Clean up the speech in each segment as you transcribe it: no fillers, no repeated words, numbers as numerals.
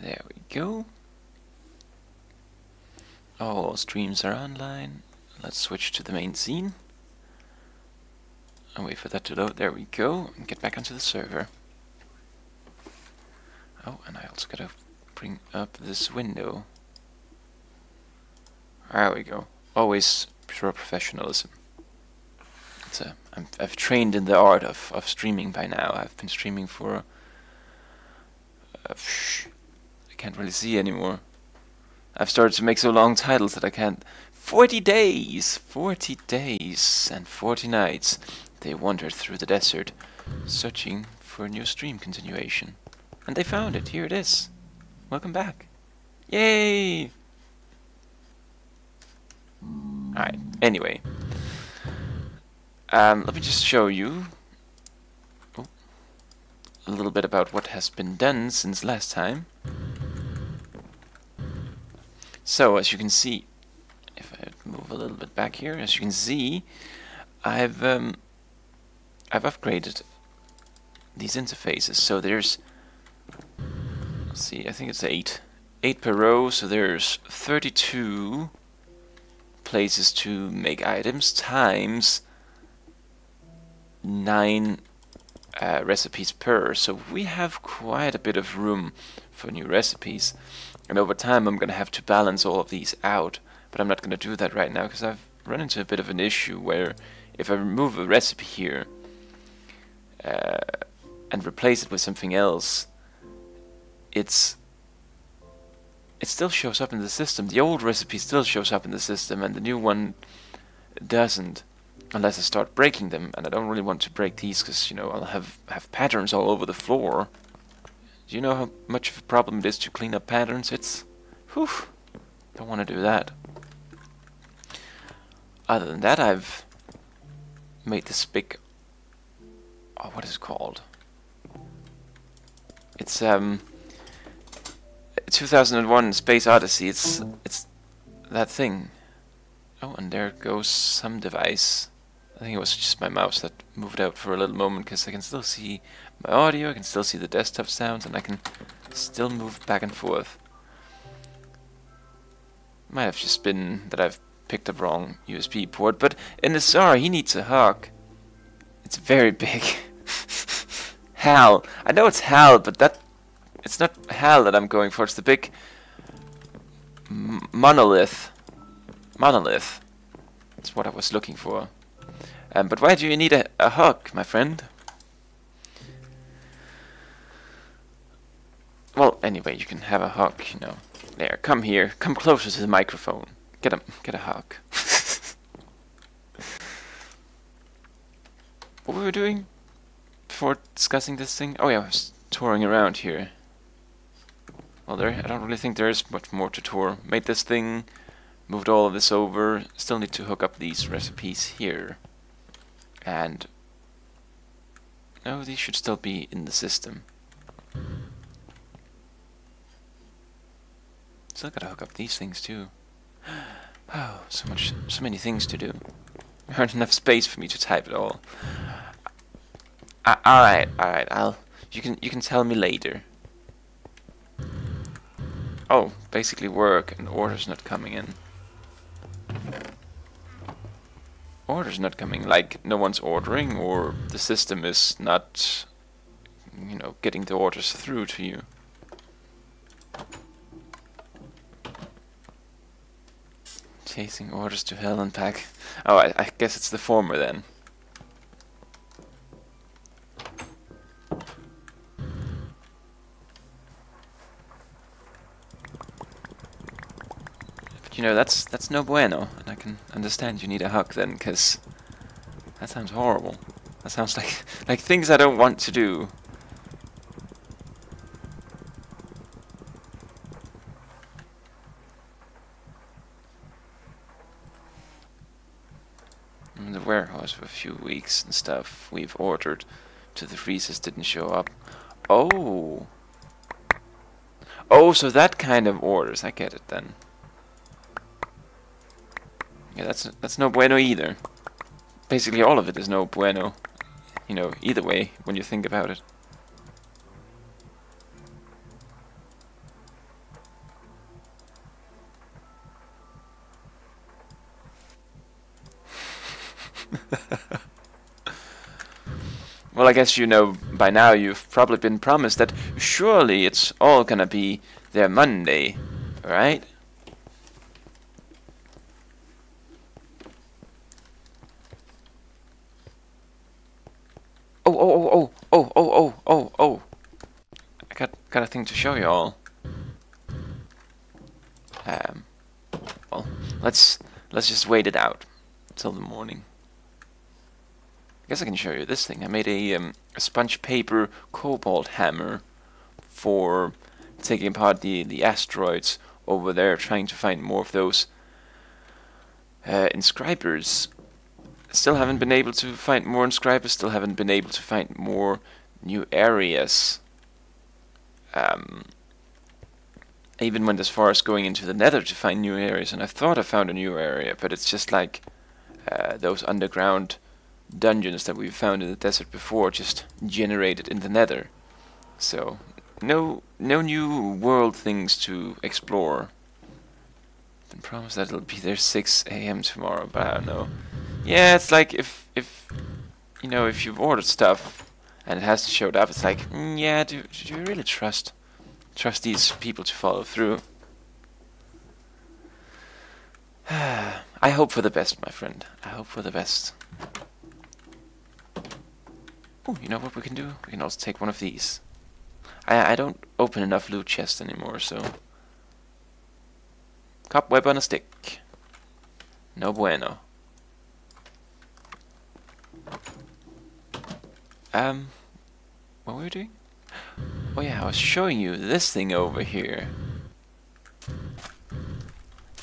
There we go. All streams are online. Let's switch to the main scene. And wait for that to load. There we go. And get back onto the server. Oh, and I also gotta bring up this window. There we go. Always pure professionalism. I've trained in the art of streaming by now. I've been streaming for... I can't really see anymore. I've started to make so long titles that I can't... 40 days! 40 days and 40 nights. They wandered through the desert, searching for a new stream continuation. And they found it. Here it is. Welcome back. Yay! Alright, anyway. Let me just show you a little bit about what has been done since last time. So, as you can see, if I move a little bit back here, as you can see, I've upgraded these interfaces. So there's, let's see, I think it's 8 per row. So there's 32 places to make items times 9 recipes per. So we have quite a bit of room for new recipes. And over time I'm going to have to balance all of these out, but I'm not going to do that right now because I've run into a bit of an issue where if I remove a recipe here and replace it with something else, it still shows up in the system. The old recipe still shows up in the system and the new one doesn't, unless I start breaking them, and I don't really want to break these because, you know, I'll have patterns all over the floor. Do you know how much of a problem it is to clean up patterns? It's... whew, don't want to do that. Other than that, I've made this big... oh, what is it called? It's 2001 Space Odyssey. It's that thing. Oh, and there goes some device. I think it was just my mouse that moved out for a little moment because I can still see my audio, I can still see the desktop sounds, and I can still move back and forth. Might have just been that I've picked the wrong USB port, but in the SAR he needs a hug. It's very big. HAL. I know it's HAL, but it's not HAL that I'm going for. It's the big monolith. Monolith. That's what I was looking for. But why do you need a hug, my friend? Well, anyway, you can have a hug, you know. There, come here. Come closer to the microphone. Get a hug. What were we doing before discussing this thing? Oh yeah, I was touring around here. Well, I don't really think there is much more to tour. Made this thing, moved all of this over. Still need to hook up these recipes here. And no, these should still be in the system. Still gotta hook up these things too. Oh, so many things to do. There aren't enough space for me to type it all. Alright, you can tell me later. Oh, basically work and orders not coming in. Orders not coming, like no one's ordering, or the system is not, you know, getting the orders through to you. Chasing orders to hell and back. Oh, I guess it's the former then. But you know, that's no bueno, and I can understand you need a hug then, because that sounds horrible. That sounds like things I don't want to do. In the warehouse for a few weeks and stuff we've ordered to the freezers didn't show up. Oh, so that kind of orders, I get it then. Yeah, that's no bueno either. Basically all of it is no bueno, you know, either way when you think about it. Well, I guess you know by now you've probably been promised that surely it's all gonna be there Monday, right? Oh, oh, oh, oh, oh, oh, oh, oh, oh. I got a thing to show you all. Well, let's just wait it out till the morning. I guess I can show you this thing. I made a sponge paper cobalt hammer for taking apart the asteroids over there, trying to find more of those inscribers. Still haven't been able to find more inscribers. Still haven't been able to find more new areas. I even went as far as going into the Nether to find new areas, and I thought I found a new area, but it's just like those underground dungeons that we've found in the desert before, just generated in the Nether. So no new world things to explore. Been promised that it'll be there 6 AM tomorrow, but I don't know. Yeah, it's like if you know, if you've ordered stuff and it hasn't showed up, it's like, yeah, do you really trust these people to follow through? I hope for the best, my friend. I hope for the best. Oh, you know what we can do? We can also take one of these. I don't open enough loot chests anymore, so... Cobweb on a stick. No bueno. What were we doing? Oh yeah, I was showing you this thing over here.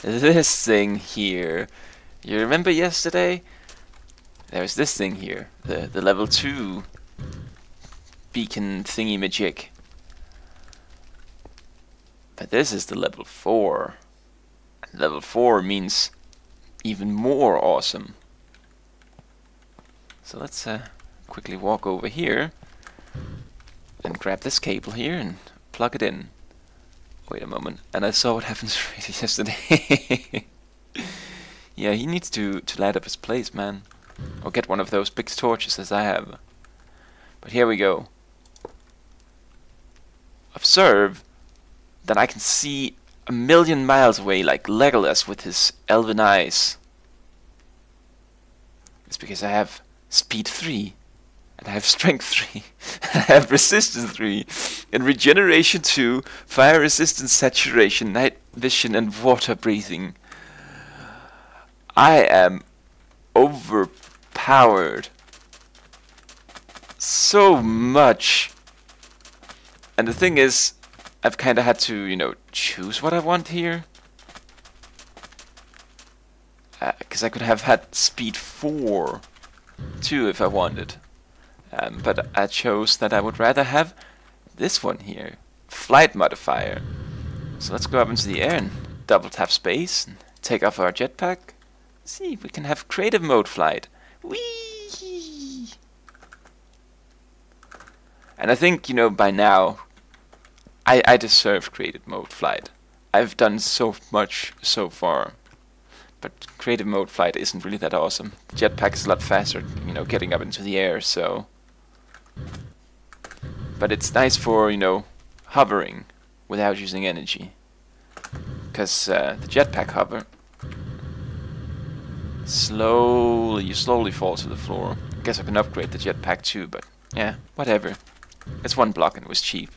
This thing here. You remember yesterday? There's this thing here. The level 2 beacon thingy magic. But this is the level 4. And level 4 means even more awesome. So let's quickly walk over here and grab this cable here and plug it in. Wait a moment, and I saw what happened to Rady yesterday. Yeah, he needs to light up his place, man. Or get one of those big torches as I have. But here we go. Observe that I can see a million miles away like Legolas with his elven eyes. It's because I have speed 3. And I have strength 3, I have resistance 3, and regeneration 2, fire resistance, saturation, night vision, and water breathing. I am overpowered. So much. And the thing is, I've kind of had to, you know, choose what I want here. Because I could have had speed 4 too if I wanted. But I chose that I would rather have this one here, flight modifier. So let's go up into the air and double tap space and take off our jetpack. See if we can have creative mode flight. Whee! And I think, you know, by now I deserve creative mode flight. I've done so much so far. But creative mode flight isn't really that awesome. The jetpack is a lot faster, you know, getting up into the air, so... But it's nice for, you know, hovering without using energy. Because the jetpack hover, you slowly fall to the floor. I guess I can upgrade the jetpack too, but yeah, whatever. It's 1 block and it was cheap.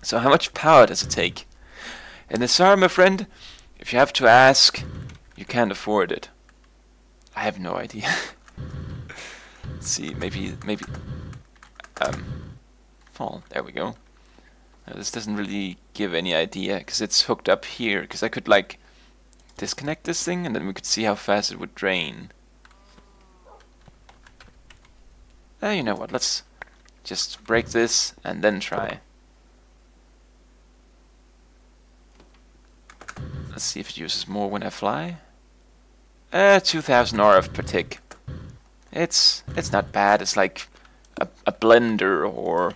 So how much power does it take? And sorry, my friend, if you have to ask, you can't afford it. I have no idea. Let's see, maybe... Oh, there we go. This doesn't really give any idea, because it's hooked up here, because I could, like, disconnect this thing, and then we could see how fast it would drain. You know what, let's just break this, and then try. Let's see if it uses more when I fly. 2000 RF per tick. It's not bad, it's like a blender or,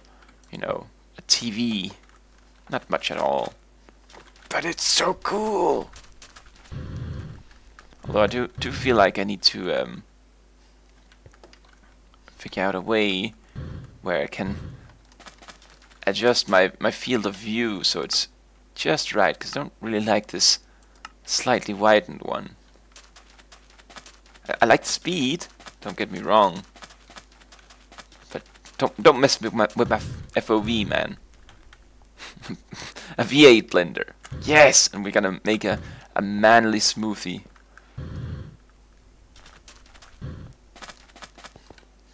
you know, a TV. Not much at all. But it's so cool! Although I do feel like I need to figure out a way where I can adjust my field of view so it's just right, because I don't really like this slightly widened one. I like the speed, don't get me wrong, but don't mess with my FOV, man. A V8 blender, yes, and we're gonna make a manly smoothie.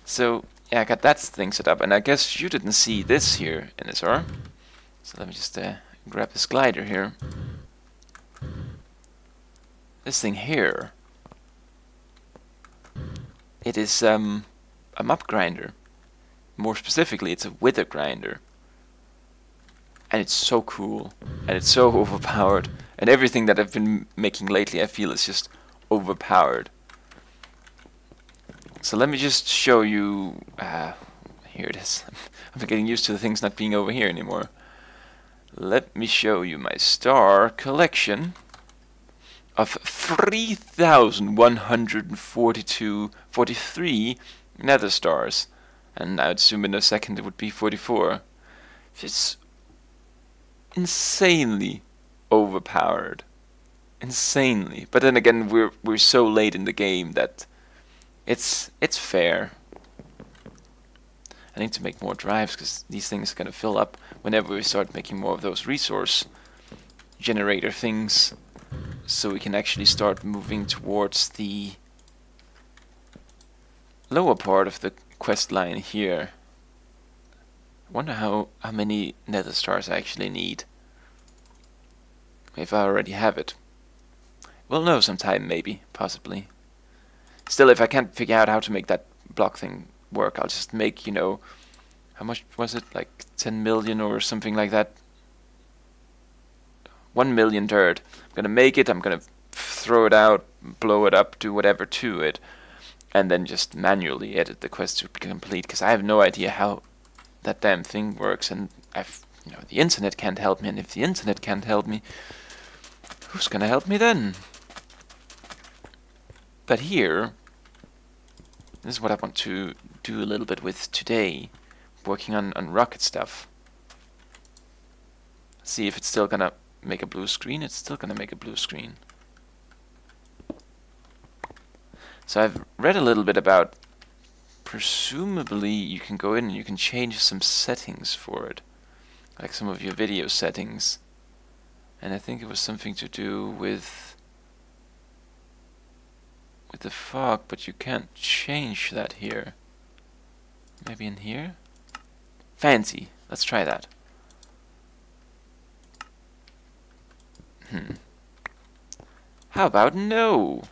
So yeah, I got that thing set up, and I guess you didn't see this here in this, or? So let me just grab this glider here. This thing here, it is a mop grinder. More specifically, it's a wither grinder. And it's so cool, and it's so overpowered. And everything that I've been making lately, I feel, is just overpowered. So let me just show you. Here it is. I'm getting used to the things not being over here anymore. Let me show you my star collection of 3,143 nether stars. And I'd assume in a second it would be 44. It's insanely overpowered. Insanely. But then again, we're so late in the game that it's fair. I need to make more drives because these things are gonna fill up whenever we start making more of those resource generator things, so we can actually start moving towards the lower part of the quest line here. I wonder how many nether stars I actually need. If I already have it. We'll know sometime, maybe, possibly. Still, if I can't figure out how to make that block thing work, I'll just make, you know, how much was it? Like 10 million or something like that? 1 million dirt. I'm gonna make it, I'm gonna throw it out, blow it up, do whatever to it, and then just manually edit the quest to be complete, because I have no idea how that damn thing works, and you know, the internet can't help me, and if the internet can't help me, who's gonna help me then? But here, this is what I want to do a little bit with today, working on rocket stuff. See if it's still gonna make a blue screen. It's still gonna make a blue screen. So I've read a little bit about, presumably you can go in and you can change some settings for it, like some of your video settings, and I think it was something to do with the fog, but you can't change that here. Maybe in here? Fancy. Let's try that. How about no?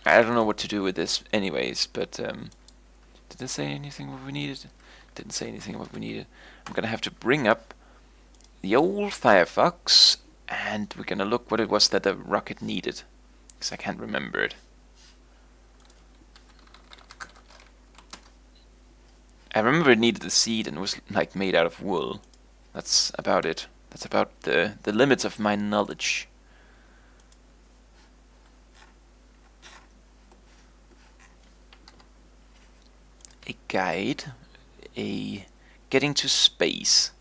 I don't know what to do with this anyways, but did it say anything what we needed? Didn't say anything what we needed. I'm gonna have to bring up the old Firefox, and we're gonna look what it was that the rocket needed, because I can't remember it. I remember it needed a seed and was like made out of wool. That's about it. That's about the limits of my knowledge. A guide, a getting to space,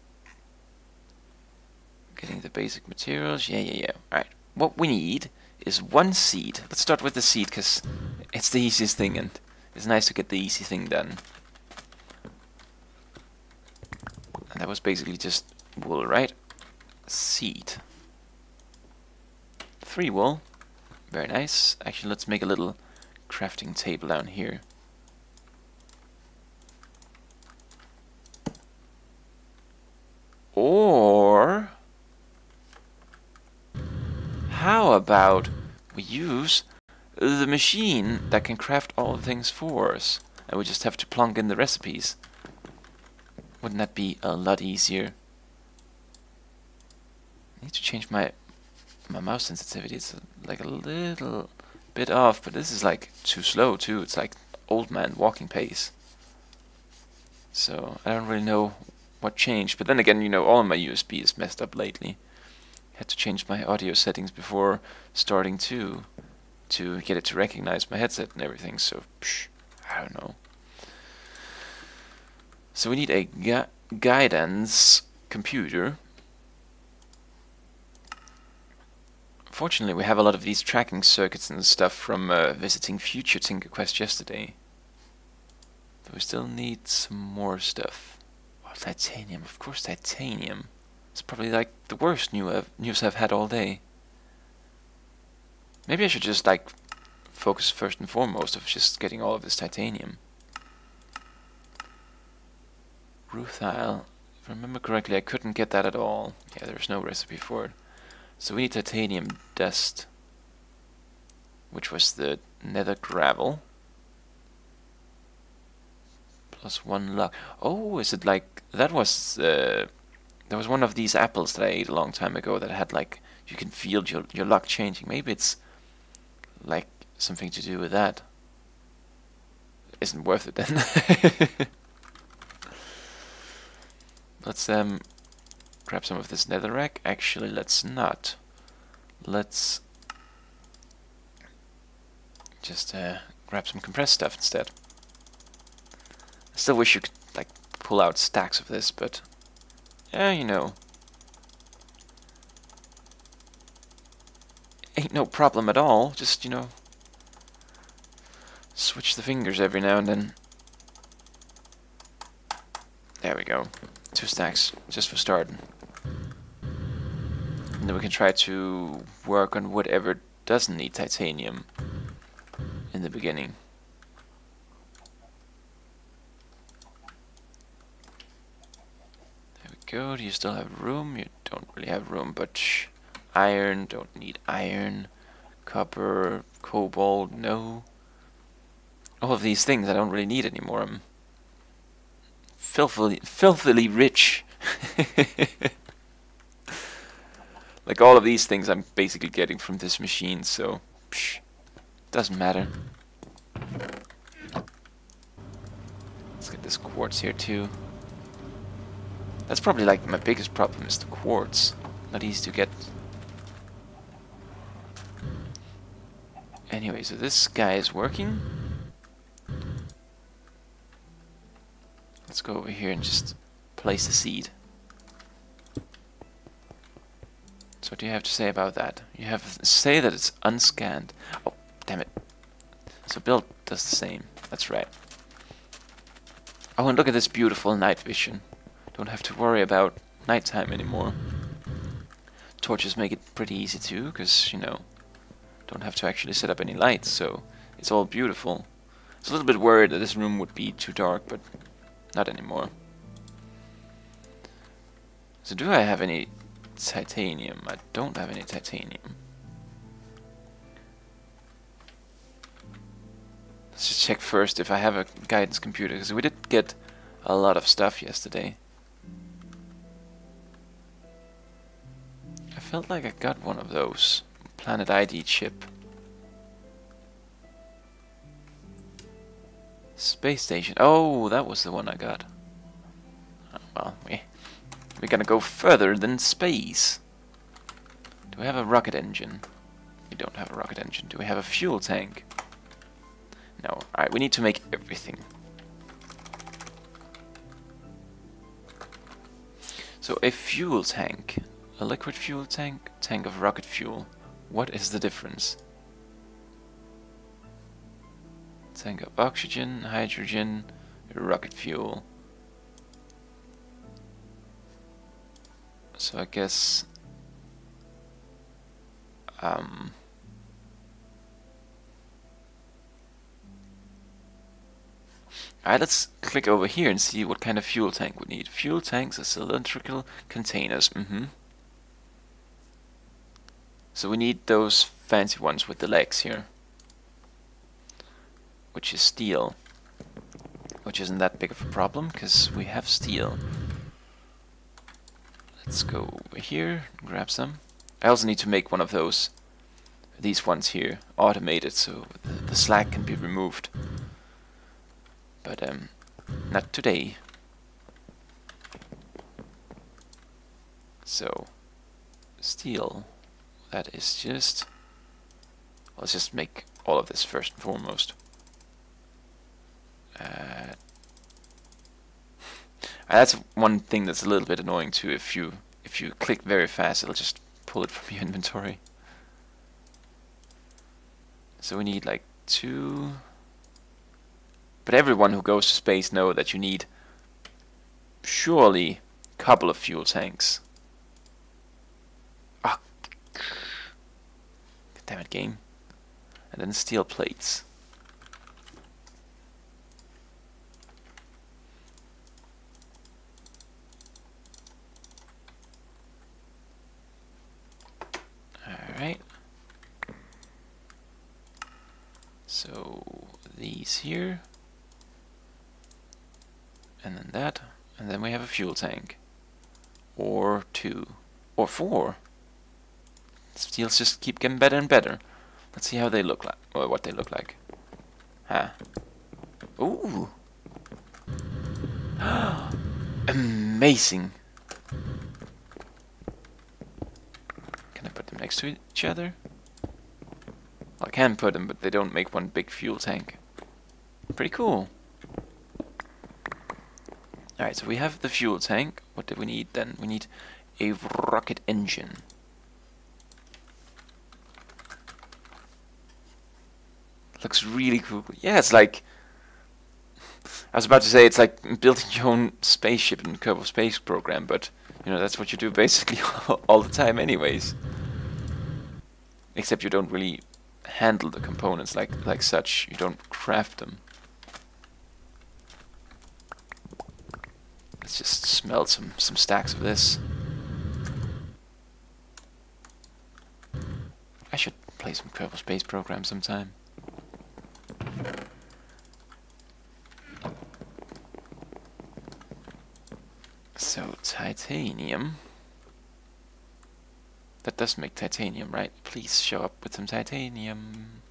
getting the basic materials. Yeah. Alright, what we need is one seed. Let's start with the seed because it's the easiest thing and it's nice to get the easy thing done. And that was basically just wool, right? Seed. 3 wool. Very nice. Actually, let's make a little crafting table down here. Or how about we use the machine that can craft all the things for us, and we just have to plunk in the recipes? Wouldn't that be a lot easier? I need to change my mouse sensitivity. It's like a little bit off, but this is like too slow too. It's like old man walking pace. So I don't really know what changed. But then again, you know, all my USB is messed up lately. Had to change my audio settings before starting to get it to recognize my headset and everything. So I don't know. So we need a guidance computer. Fortunately, we have a lot of these tracking circuits and stuff from visiting Future Tinker Quest yesterday. But we still need some more stuff. Oh, titanium. Of course, titanium. It's probably like the worst news I've had all day. Maybe I should just like focus first and foremost of just getting all of this titanium. Roof tile. If I remember correctly, I couldn't get that at all. Yeah, there's no recipe for it. So we need titanium dust, which was the nether gravel. Plus 1 luck. Oh, is it like that was there was one of these apples that I ate a long time ago that had like you can feel your luck changing. Maybe it's like something to do with that. Isn't worth it then. Let's grab some of this netherrack. Actually, let's not. Let's just grab some compressed stuff instead. I still wish you could like pull out stacks of this, but yeah, you know, ain't no problem at all. Just, you know, switch the fingers every now and then. There we go. 2 stacks, just for starting. And then we can try to work on whatever doesn't need titanium in the beginning. There we go. Do you still have room? You don't really have room, but iron, don't need iron. Copper, cobalt, no. All of these things I don't really need anymore. I'm filthily rich. Like all of these things I'm basically getting from this machine, so doesn't matter. Let's get this quartz here too. That's probably like my biggest problem is the quartz. Not easy to get. Anyway, so this guy is working. Let's go over here and just place the seed. So what do you have to say about that? You have to say that it's unscanned. Oh, damn it. So build does the same. That's right. Oh, and look at this beautiful night vision. Don't have to worry about nighttime anymore. Torches make it pretty easy too, because, you know, don't have to actually set up any lights, so it's all beautiful. I was a little bit worried that this room would be too dark, but not anymore. So do I have any titanium? I don't have any titanium. Let's just check first if I have a guidance computer, because we did get a lot of stuff yesterday. I felt like I got one of those. Planet ID chip. Space station. Oh, that was the one I got. Oh, well, we're gonna go further than space. Do we have a rocket engine? We don't have a rocket engine. Do we have a fuel tank? No. Alright, we need to make everything. So a fuel tank. A liquid fuel tank, tank of rocket fuel. What is the difference? Tank of oxygen, hydrogen, rocket fuel. So I guess alright, let's click over here and see what kind of fuel tank we need. Fuel tanks are cylindrical containers. So we need those fancy ones with the legs here, which is steel, which isn't that big of a problem because we have steel. Let's go over here, grab some. I also need to make one of these ones here, automated, so the slack can be removed. But not today. So steel, that is just, let's just make all of this first and foremost. That's one thing that's a little bit annoying too. If you click very fast, it'll just pull it from your inventory. So we need like 2. But everyone who goes to space know that you need surely a couple of fuel tanks. Ah, damn it, game. And then steel plates. Alright. So these here. And then that. And then we have a fuel tank. Or 2. Or 4. Steels just keep getting better and better. Let's see how they look like. Or what they look like. Ah. Ooh. Amazing. Can I put them next to each other? Well, I can put them, but they don't make one big fuel tank. Pretty cool. Alright, so we have the fuel tank. What do we need then? We need a rocket engine. Looks really cool. Yeah, it's like... I was about to say it's like building your own spaceship in Kerbal Space Program, but you know, that's what you do basically all the time anyways. Except you don't really handle the components like such. You don't craft them. Let's just smelt some stacks of this. I should play some Kerbal Space Program sometime. So, titanium. That does make titanium, right? Please show up with some titanium.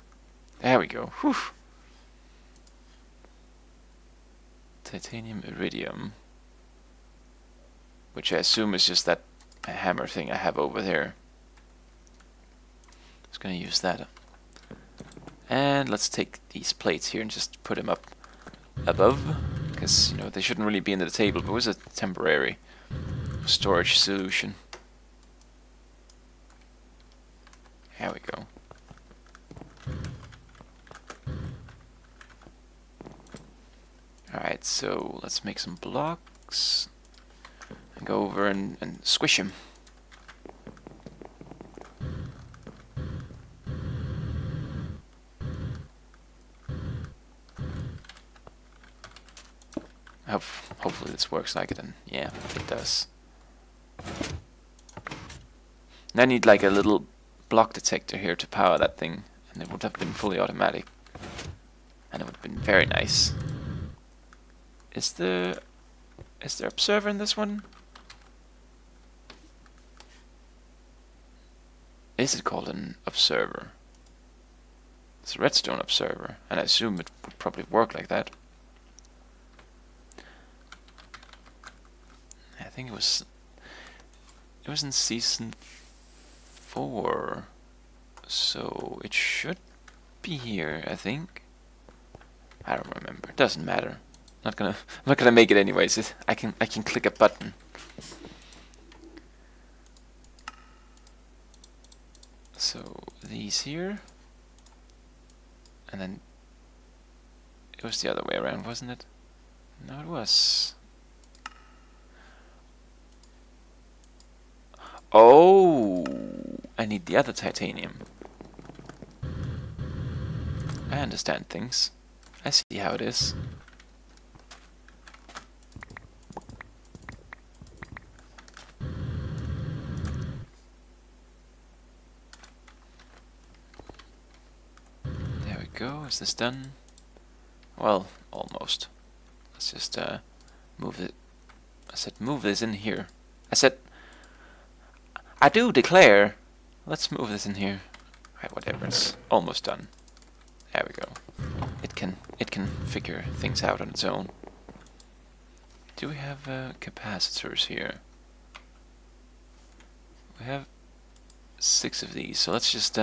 There we go. Whew. Titanium iridium. Which I assume is just that hammer thing I have over there. Just gonna use that. And let's take these plates here and just put them up above. Because, you know, they shouldn't really be in the table, but it was a temporary storage solution. There we go. Alright, so let's make some blocks. And go over and squish them. Hopefully this works like it, and yeah, it does. And I need like a little block detector here to power that thing, and it would have been fully automatic. And it would have been very nice. Is there observer in this one? Is it called an observer? It's a redstone observer, and I assume it would probably work like that. I think it was in season 4, so it should be here, I think. I don't remember. It doesn't matter. I'm not gonna make it anyways. I can click a button. So these here, and then it was the other way around, wasn't it? No, it was. Oh, I need the other titanium. I understand things. I see how it is. There we go. Is this done? Well, almost. Let's just move it. I said move this in here. I said I do declare. Let's move this in here. Right, whatever. It's almost done. There we go. It can figure things out on its own. Do we have capacitors here? We have 6 of these. So let's just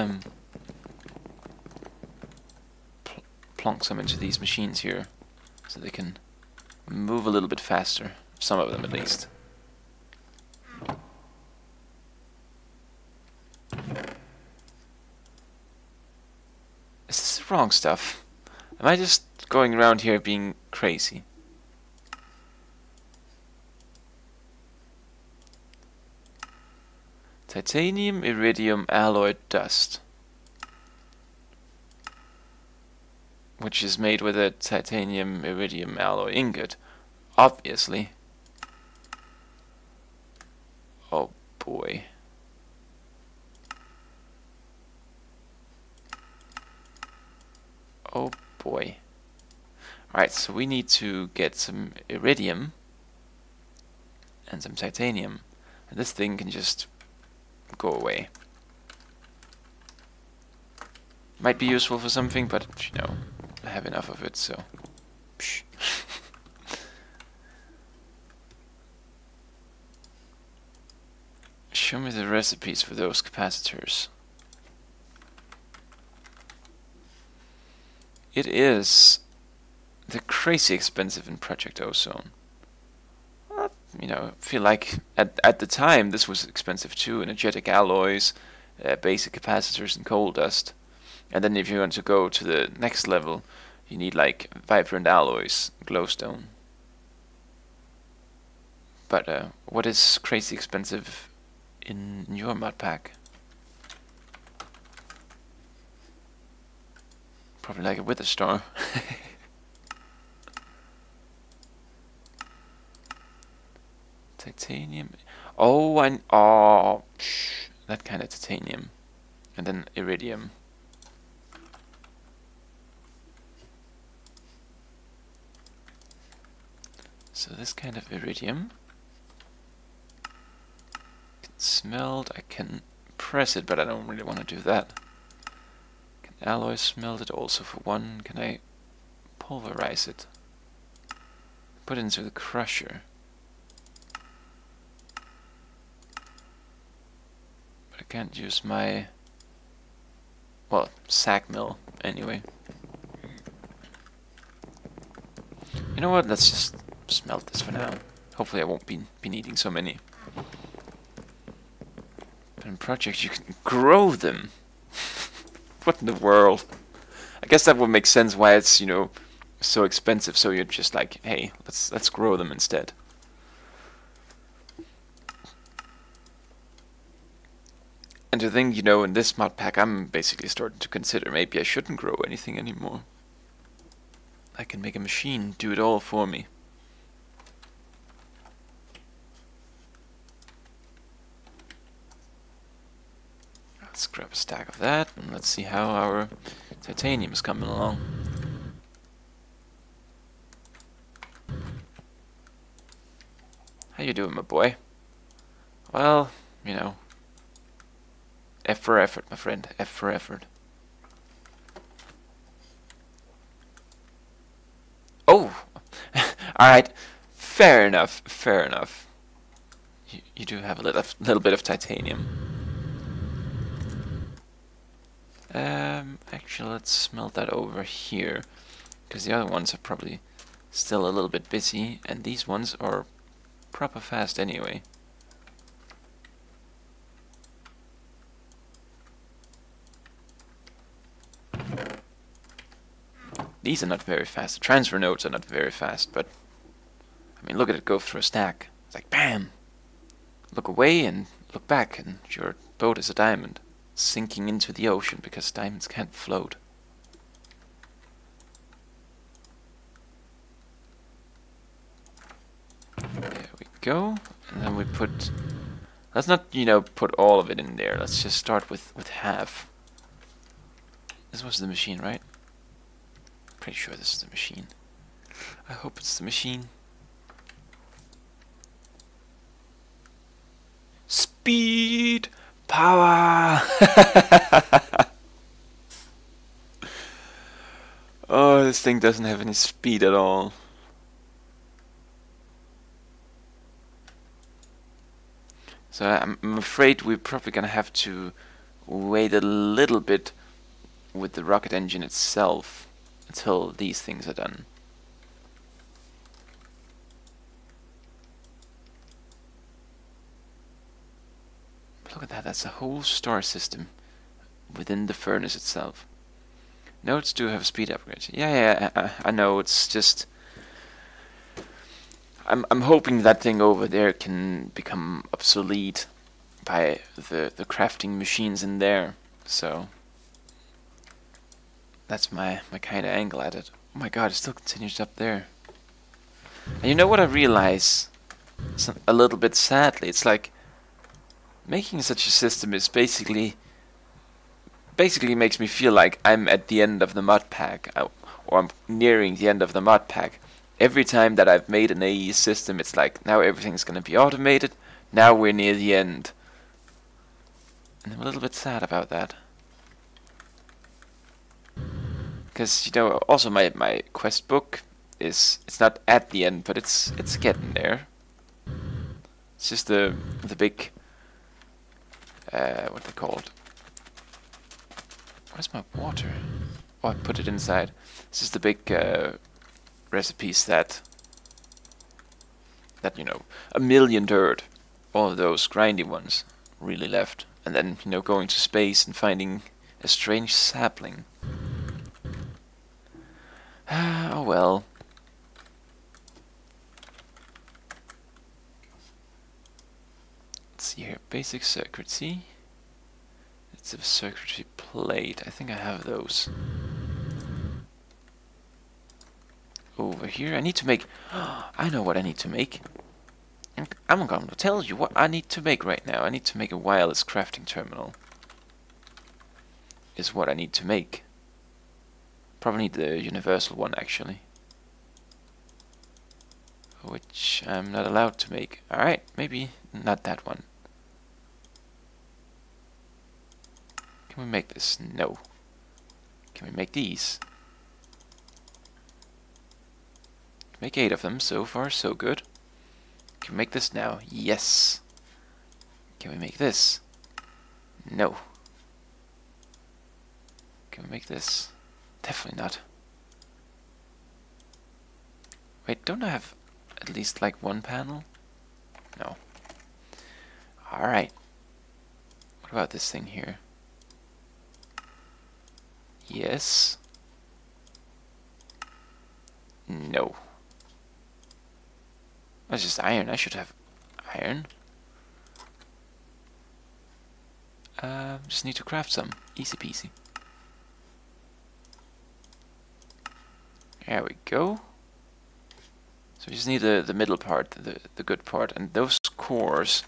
plonk some into these machines here. so they can move a little bit faster. Some of them, at least. Is this the wrong stuff? Am I just going around here being crazy? Titanium iridium alloy dust, which is made with a titanium iridium alloy ingot, obviously. Oh boy. Oh boy. Alright, so we need to get some iridium and some titanium, and this thing can just go away. Might be useful for something, but you know, I have enough of it, so psh. Show me the recipes for those capacitors. It is they're crazy expensive in Project Ozone. You know, I feel like at the time this was expensive too. Energetic alloys, basic capacitors, and coal dust. And then if you want to go to the next level, you need like vibrant alloys, glowstone. But what is crazy expensive in your mod pack? Probably like a wither star. Titanium. Oh, that kind of titanium, and then iridium. So this kind of iridium can smelt. I can press it, but I don't really want to do that. Can alloy smelt it also for one? Can I pulverize it? Put it into the crusher. But I can't use my, well, sack mill anyway. You know what? Let's just smelt this for now. Hopefully I won't be needing so many. But in projects you can grow them. What in the world? I guess that would make sense why it's, you know, so expensive. So you're just like, hey, let's grow them instead. And to think, you know, in this mod pack, I'm basically starting to consider maybe I shouldn't grow anything anymore. I can make a machine do it all for me. Let's grab a stack of that, and let's see how our titanium is coming along. How you doing, my boy? Well, you know, F for effort, my friend. F for effort. Oh! Alright. Fair enough. Fair enough. You do have a little bit of titanium. Actually, let's smelt that over here, because the other ones are probably still a little bit busy, and these ones are proper fast anyway. These are not very fast. The transfer nodes are not very fast, but I mean, look at it go through a stack. It's like BAM! Look away and look back, and your boat is a diamond, sinking into the ocean because diamonds can't float. There we go. And then we put... Let's not, you know, put all of it in there. Let's just start with half. This was the machine, right? Pretty sure this is the machine. I hope it's the machine. Speed! Power! Oh, this thing doesn't have any speed at all. So I'm afraid we're probably gonna have to wait a little bit with the rocket engine itself until these things are done. Look at that, that's a whole star system within the furnace itself. Nodes do have speed upgrades. Yeah, I know, it's just... I'm hoping that thing over there can become obsolete by the crafting machines in there. So that's my kind of angle at it. Oh my god, it still continues up there. And you know what I realize? A little bit sadly, it's like making such a system is basically makes me feel like I'm at the end of the mod pack, or I'm nearing the end of the mod pack. Every time that I've made an AE system, it's like, now everything's gonna be automated, now we're near the end. And I'm a little bit sad about that. Because, you know, also my quest book it's not at the end, but it's getting there. It's just the big, what they called. Where's my water? Oh, I put it inside. This is the big recipes that you know, a million dirt, all of those grindy ones really left, and then, you know, going to space and finding a strange sapling. Oh well. Let's see here, basic circuitry. It's a circuitry plate. I think I have those. Over here, I need to make... I know what I need to make. I'm going to tell you what I need to make right now. I need to make a wireless crafting terminal. Is what I need to make. Probably need the universal one, actually. Which I'm not allowed to make. Alright, maybe not that one. Can we make this? No. Can we make these? Make 8 of them. So far, so good. Can we make this now? Yes. Can we make this? No. Can we make this? Definitely not. Wait, don't I have at least like one panel? No. Alright. What about this thing here? Yes. No. That's just iron. I should have iron. Just need to craft some. Easy peasy. There we go. So we just need the middle part, the good part, and those cores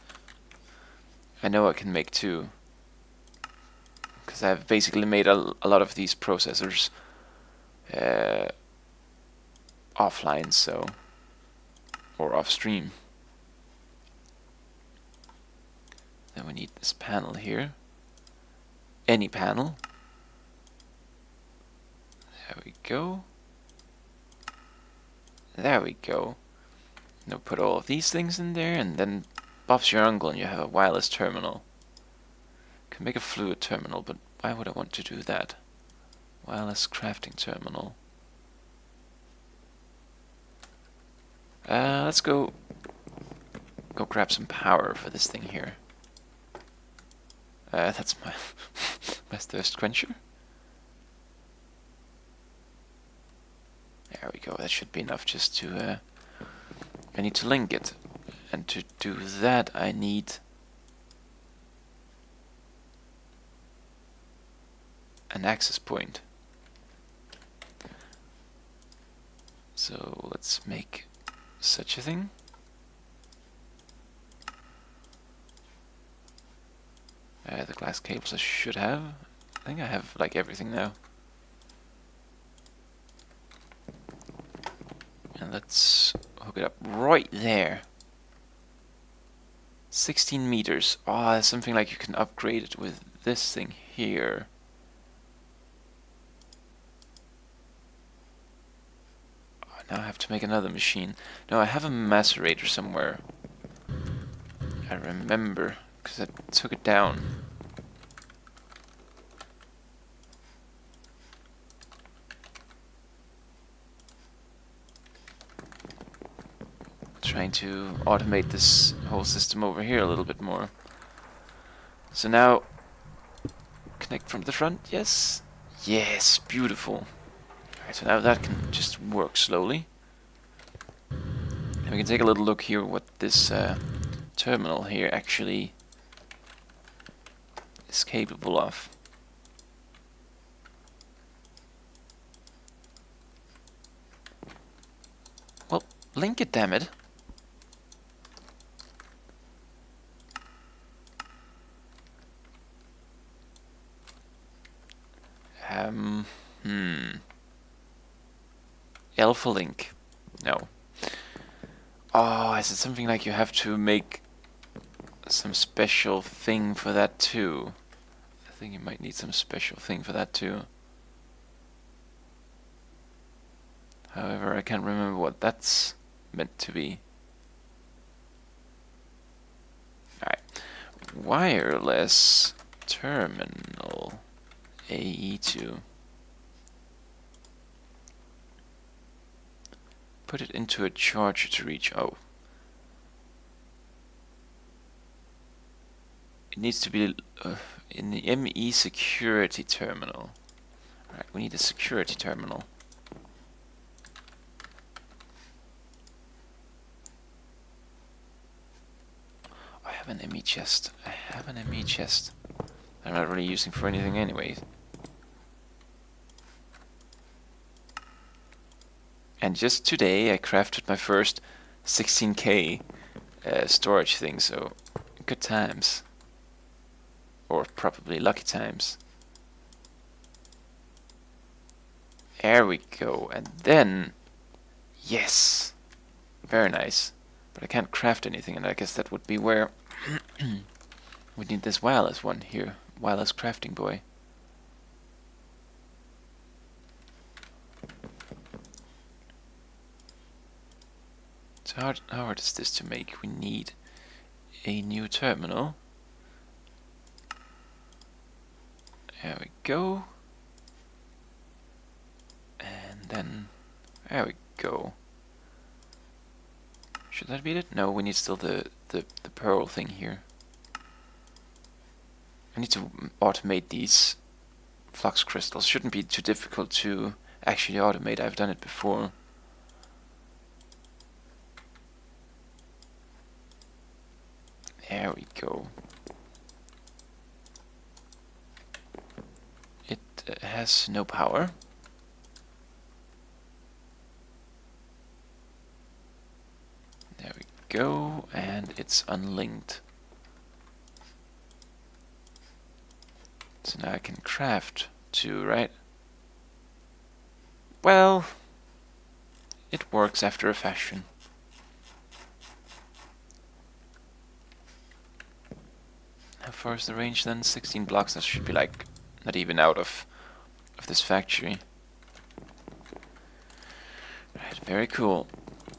I know I can make too. Because I've basically made a lot of these processors offline, so, or off stream. Then we need this panel here. Any panel. There we go. There we go. Now put all of these things in there, and then Bob's your uncle, and you have a wireless terminal. Can make a fluid terminal, but why would I want to do that? Wireless crafting terminal. Let's go grab some power for this thing here. That's my my thirst quencher. There we go. That should be enough just to. I need to link it, and to do that, I need an access point. So let's make such a thing. The glass cables I should have. I think I have like everything now. And let's hook it up right there. 16 meters. Oh, that's something like you can upgrade it with this thing here. Oh, now I have to make another machine. No, I have a macerator somewhere. I remember, because I took it down. Trying to automate this whole system over here a little bit more. So now, connect from the front, yes? Yes, beautiful. Alright, so now that can just work slowly. And we can take a little look here what this terminal here actually is capable of. Well, link it, damn it. Alpha link. No. Oh, is it something like you have to make some special thing for that too? I think you might need some special thing for that too. However, I can't remember what that's meant to be. Alright. Wireless terminal AE2. Put it into a charger to reach. Oh. It needs to be in the ME security terminal. Alright, we need a security terminal. I have an ME chest. I have an ME chest. I'm not really using for anything anyway. And just today I crafted my first 16K storage thing, so good times. Or probably lucky times. There we go, and then... Yes! Very nice. But I can't craft anything, and I guess that would be where we need this wireless one here. Wireless crafting boy. So how hard is this to make? We need a new terminal. There we go. And then... There we go. Should that be it? No, we need still the pearl thing here. I need to automate these flux crystals. Shouldn't be too difficult to actually automate. I've done it before. There we go. It has no power. There we go, and it's unlinked. So now I can craft two, right? Well, it works after a fashion. How far is the range then? 16 blocks. That should be like not even out of this factory. Right, very cool.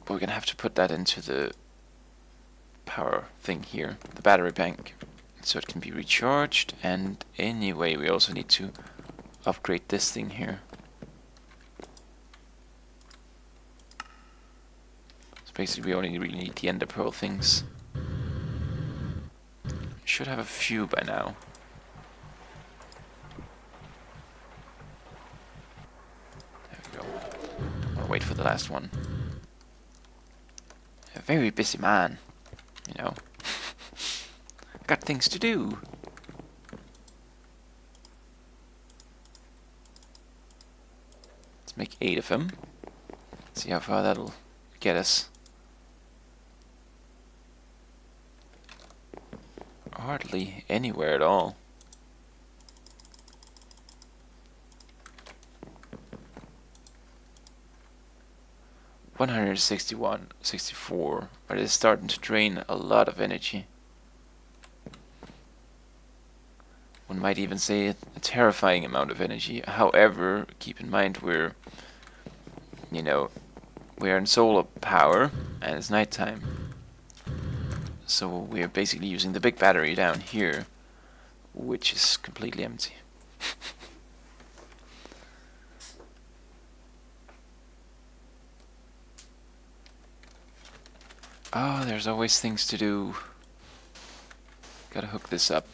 But we're gonna have to put that into the power thing here, the battery bank, so it can be recharged. And anyway, we also need to upgrade this thing here. So basically, we only really need the ender pearl things. Should have a few by now. There we go. I'll wait for the last one. A very busy man, you know. Got things to do. Let's make 8 of them. See how far that'll get us. Hardly anywhere at all. $161, 64, but it's starting to drain a lot of energy. One might even say a terrifying amount of energy. However, keep in mind we're in solar power and it's nighttime. So we're basically using the big battery down here, which is completely empty. Oh, there's always things to do. Gotta hook this up.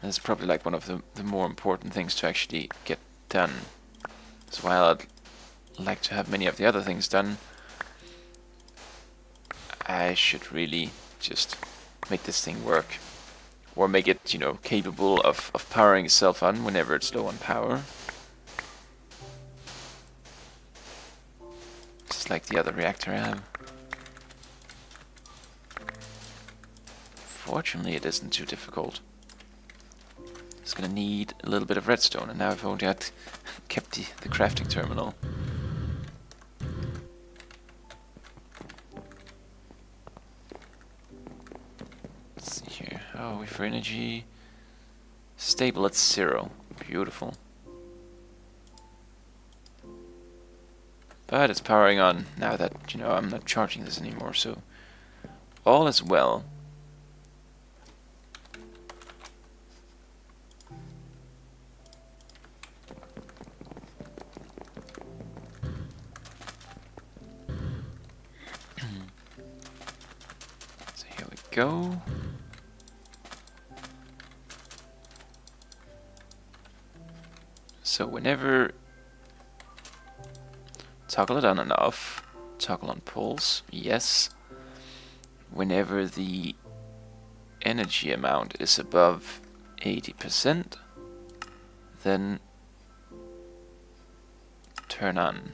That's probably like one of the more important things to actually get done. So while I'd like to have many of the other things done, I should really just make this thing work. Or make it, you know, capable of powering itself on whenever it's low on power. Just like the other reactor I have. Fortunately, it isn't too difficult. It's gonna need a little bit of redstone, and now I've only had kept the crafting terminal. Let's see here. Oh, for energy. Stable at 0. Beautiful. But it's powering on now that, you know, I'm not charging this anymore, so all is well. So here we go. So whenever toggle it on and off, toggle on pulse, yes. Whenever the energy amount is above 80%, then turn on.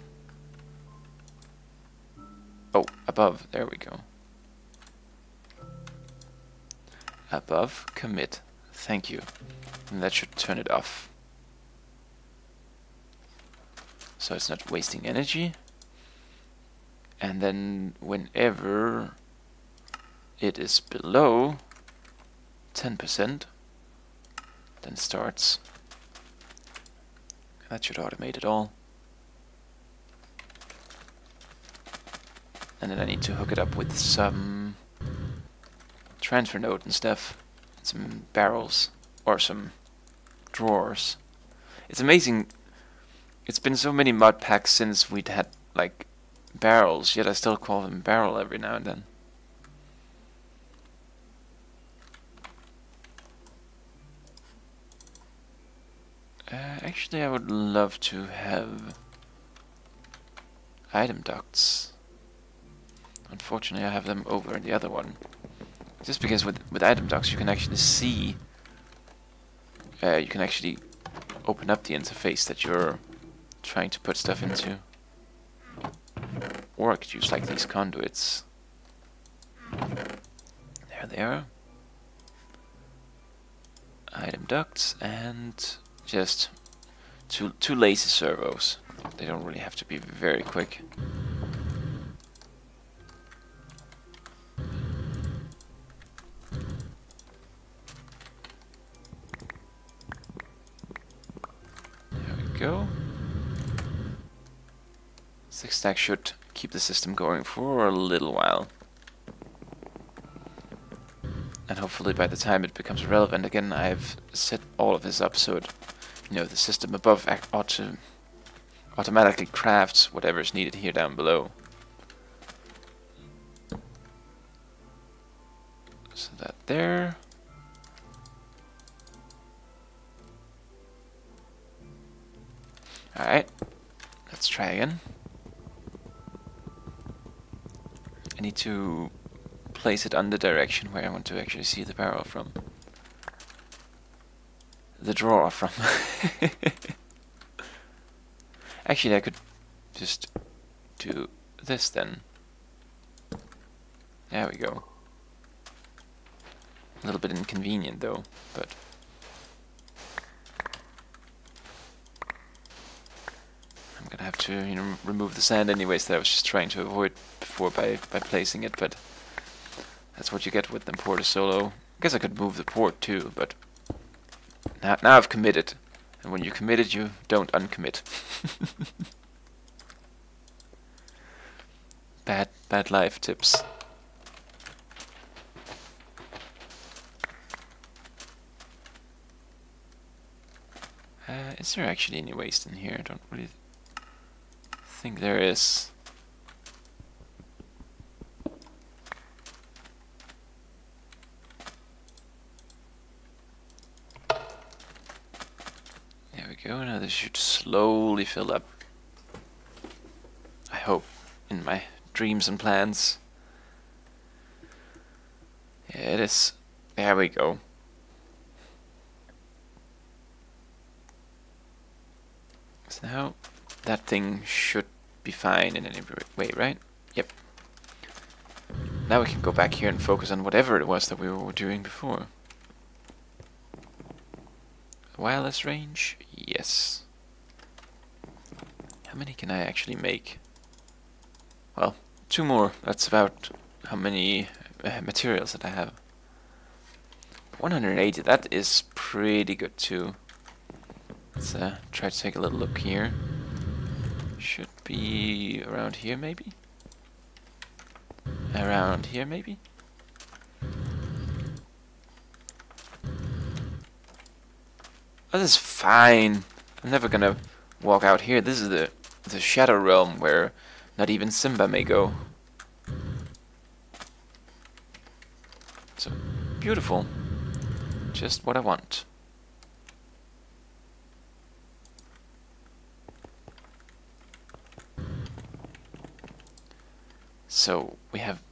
Oh, above, there we go. Above, commit. Thank you. And that should turn it off. So it's not wasting energy. And then whenever it is below 10%, then starts. That should automate it all. And then I need to hook it up with some transfer node and stuff. Some barrels or some drawers. It's amazing. It's been so many mod packs since we'd had like barrels, yet I still call them barrel every now and then. Actually, I would love to have item ducts. Unfortunately, I have them over in the other one. Just because with item ducts you can actually see, you can actually open up the interface that you're trying to put stuff into. Or I could use like these conduits. There they are. Item ducts and just two lazy servos. They don't really have to be very quick. There we go. 6 stacks should keep the system going for a little while. And hopefully by the time it becomes relevant again, I've set all of this up so it, you know, the system above automatically crafts whatever is needed here down below. So that there. Alright, let's try again. I need to place it on the direction where I want to actually see the barrel from. The drawer from. Actually, I could just do this then. There we go. A little bit inconvenient though, but I'm gonna have to, you know, remove the sand anyways that I was just trying to avoid before by placing it, but that's what you get with the Porter Solo. I guess I could move the port too, but now I've committed. And when you're committed, you don't uncommit. Bad life tips. Is there actually any waste in here? I don't really think there is. we go. Now this should slowly fill up. I hope, in my dreams and plans. Yeah, it is. There we go. So now that thing should be fine in any way, right? Yep. Now we can go back here and focus on whatever it was that we were doing before. Wireless range? Yes. How many can I actually make? Well, 2 more. That's about how many materials that I have. 180, that is pretty good too. Let's try to take a little look here. Should be around here maybe? Around here maybe? Oh, this is fine. I'm never gonna walk out here. This is the Shadow Realm where not even Simba may go. So, beautiful. Just what I want. So, we have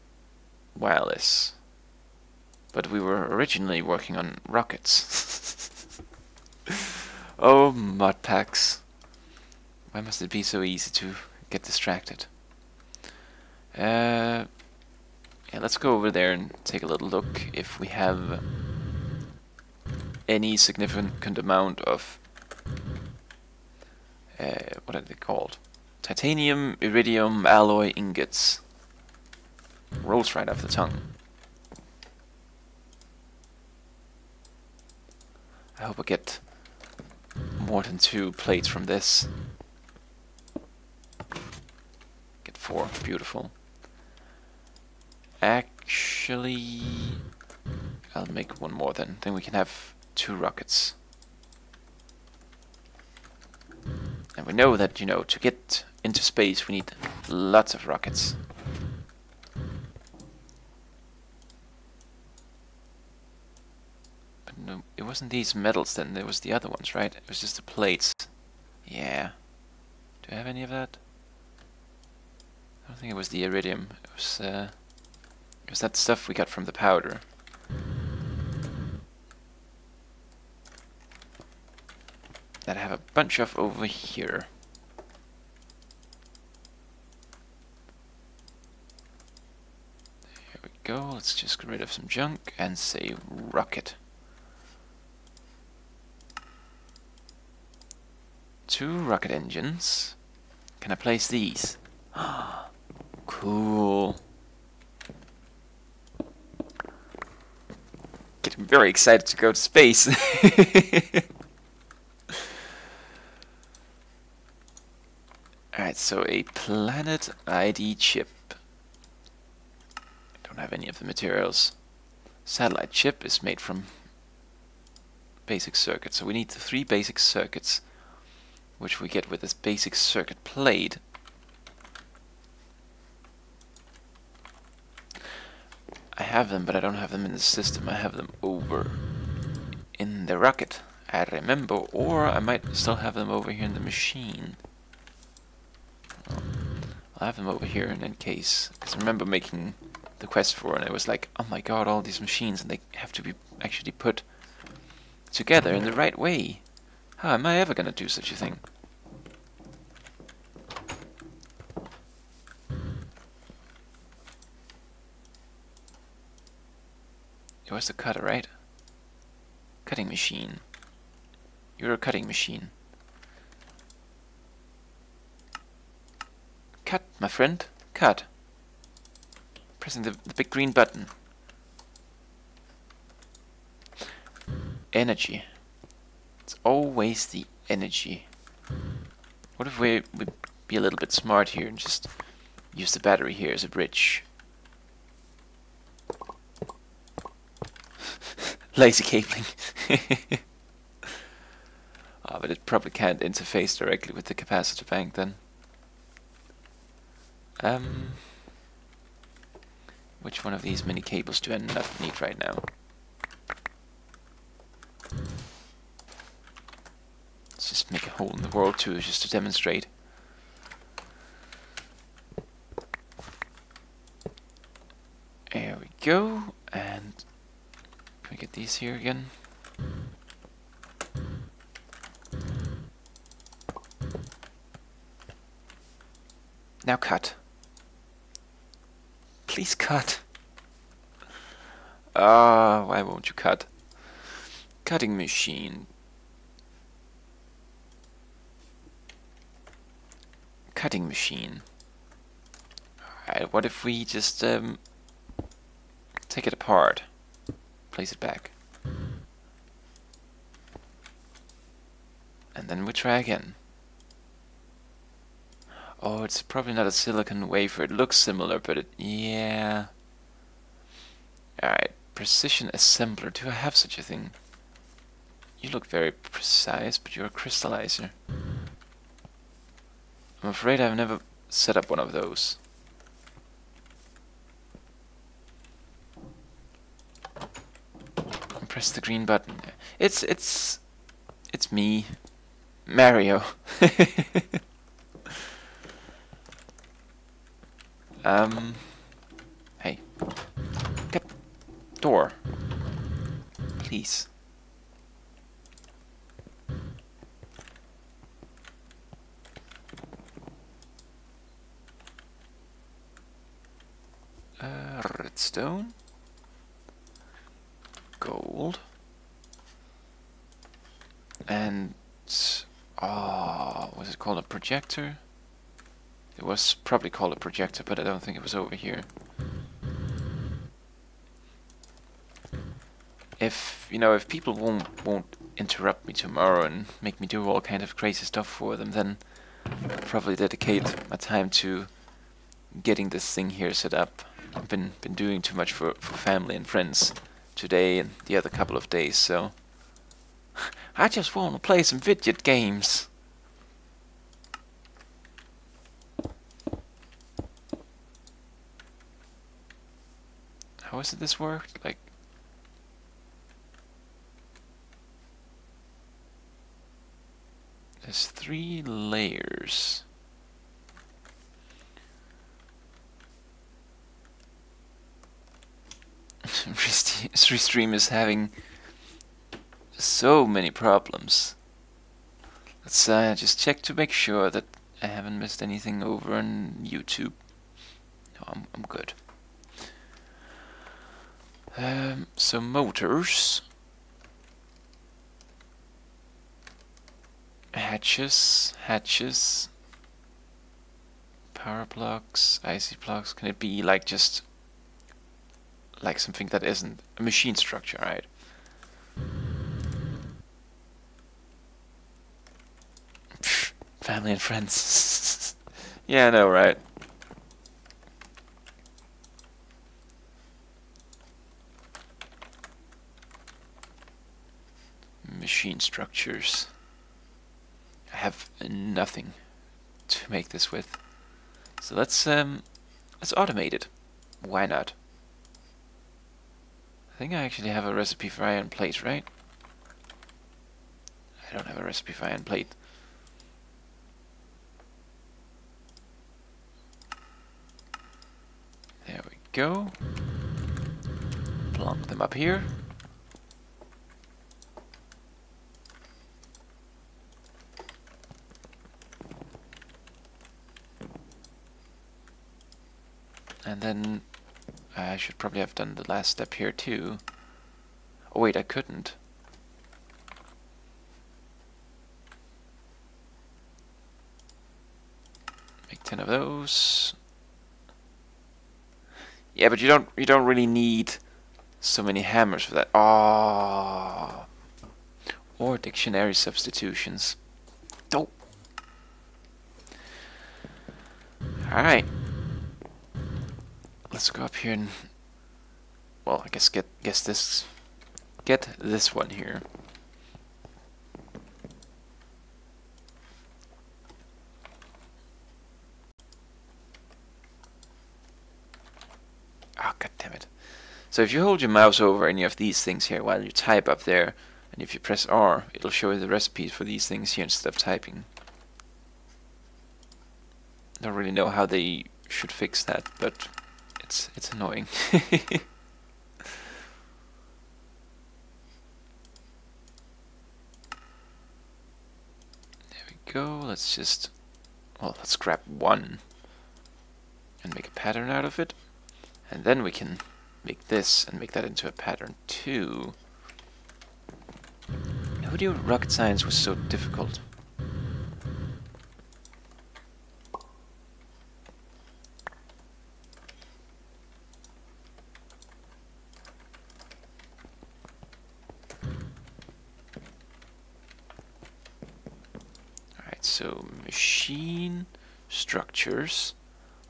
wireless. But we were originally working on rockets. Oh, mod packs. Why must it be so easy to get distracted? Yeah, let's go over there and take a little look if we have any significant amount of what are they called? Titanium, iridium, alloy ingots. Rolls right off the tongue. I hope I get more than 2 plates from this. Get 4, beautiful. Actually, I'll make 1 more then. Then we can have 2 rockets. And we know that, you know, to get into space we need lots of rockets. But no, it wasn't these metals then, it was the other ones, right? It was just the plates. Yeah. Do I have any of that? I don't think it was the iridium. It was that stuff we got from the powder. That I have a bunch of over here. There we go. Let's just get rid of some junk and say rocket. 2 rocket engines. Can I place these? Cool. Getting very excited to go to space. Alright, so a planet ID chip. I don't have any of the materials. Satellite chip is made from basic circuits, so we need the 3 basic circuits, which we get with this basic circuit plate. I have them, but I don't have them in the system. I have them over in the rocket, I remember, or I might still have them over here in the machine. I'll have them over here in any case, because I remember making the quest for, and it was like, oh my god, all these machines, and they have to be actually put together in the right way. How am I ever gonna do such a thing? It was the cutter, right? Cutting machine. You're a cutting machine. Cut, my friend. Cut. Pressing the big green button. Energy. It's always the energy. What if we be a little bit smart here and just use the battery here as a bridge? Lazy cabling. But it probably can't interface directly with the capacitor bank then. Which one of these mini cables do I not need right now? Let's just make a hole in the world too, just to demonstrate. There we go, and can we get these here again? Now cut. Please cut. Ah, why won't you cut? Cutting machine. Cutting machine. Alright, what if we just take it apart, place it back, and then we try again. Oh, it's probably not a silicon wafer. It looks similar, but it, yeah. Alright, precision assembler. Do I have such a thing? You look very precise, but you're a crystallizer. I'm afraid I've never set up one of those. And press the green button. It's me, Mario. Hey. Get door. Please. Redstone. Gold. And was it called a projector? It was probably called a projector, but I don't think it was over here. If if people won't interrupt me tomorrow and make me do all kind of crazy stuff for them, then I'll probably dedicate my time to getting this thing here set up. I've been doing too much for family and friends today and the other couple of days, so I just want to play some video games. How is it this worked? Like, there's 3 layers. Restream is having so many problems. Let's just check to make sure that I haven't missed anything over on YouTube. No, I'm good. So motors, hatches, power blocks, IC blocks. Can it be like just like something that isn't a machine structure, right? Family and friends. Yeah, I know, right? Machine structures. I have nothing to make this with, so let's automate it. Why not? I think I actually have a recipe for iron plate, right? I don't have a recipe for iron plate. There we go. Plonk them up here. And then I should probably have done the last step here too. Oh wait, I couldn't. Make 10 of those. Yeah, but you don't really need so many hammers for that. Ah, or dictionary substitutions. Oh. All right. Let's go up here and, well, I guess get this one here. Oh, god damn it. So if you hold your mouse over any of these things here while you type up there, And if you press R, it'll show you the recipes for these things here instead of typing. Don't really know how they should fix that, but it's annoying. There we go. Let's grab one and make a pattern out of it, and then we can make this and make that into a pattern too. Who knew rocket science was so difficult? Alright, so machine structures.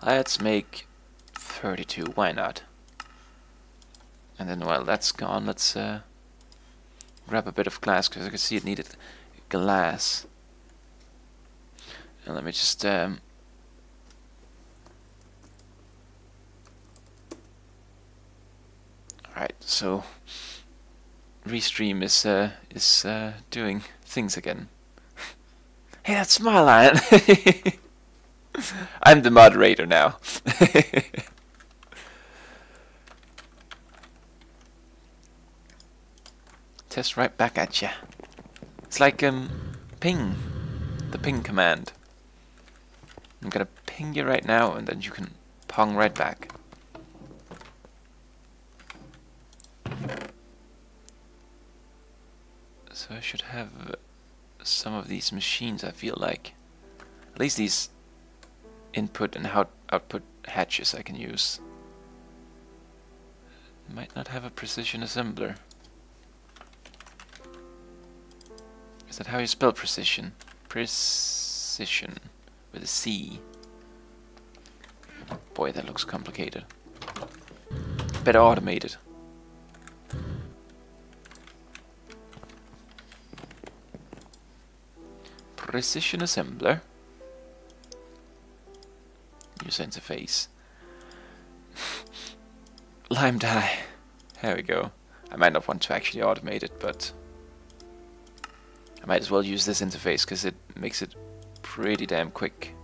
Let's make 32, why not? And then while that's gone, let's grab a bit of glass, because I could see it needed glass. And let me just alright, so Restream is doing things again. Hey, that's my line. I'm the moderator now. Test right back at ya. It's like ping, the ping command. I'm gonna ping you right now, and then you can pong right back. So I should have some of these machines, I feel like. At least these input and output hatches I can use. Might not have a precision assembler. Is that how you spell precision? Precision with a C. Boy, that looks complicated. Better automated. Precision assembler. User interface. Lime dye. There we go. I might not want to actually automate it, but I might as well use this interface because it makes it pretty damn quick.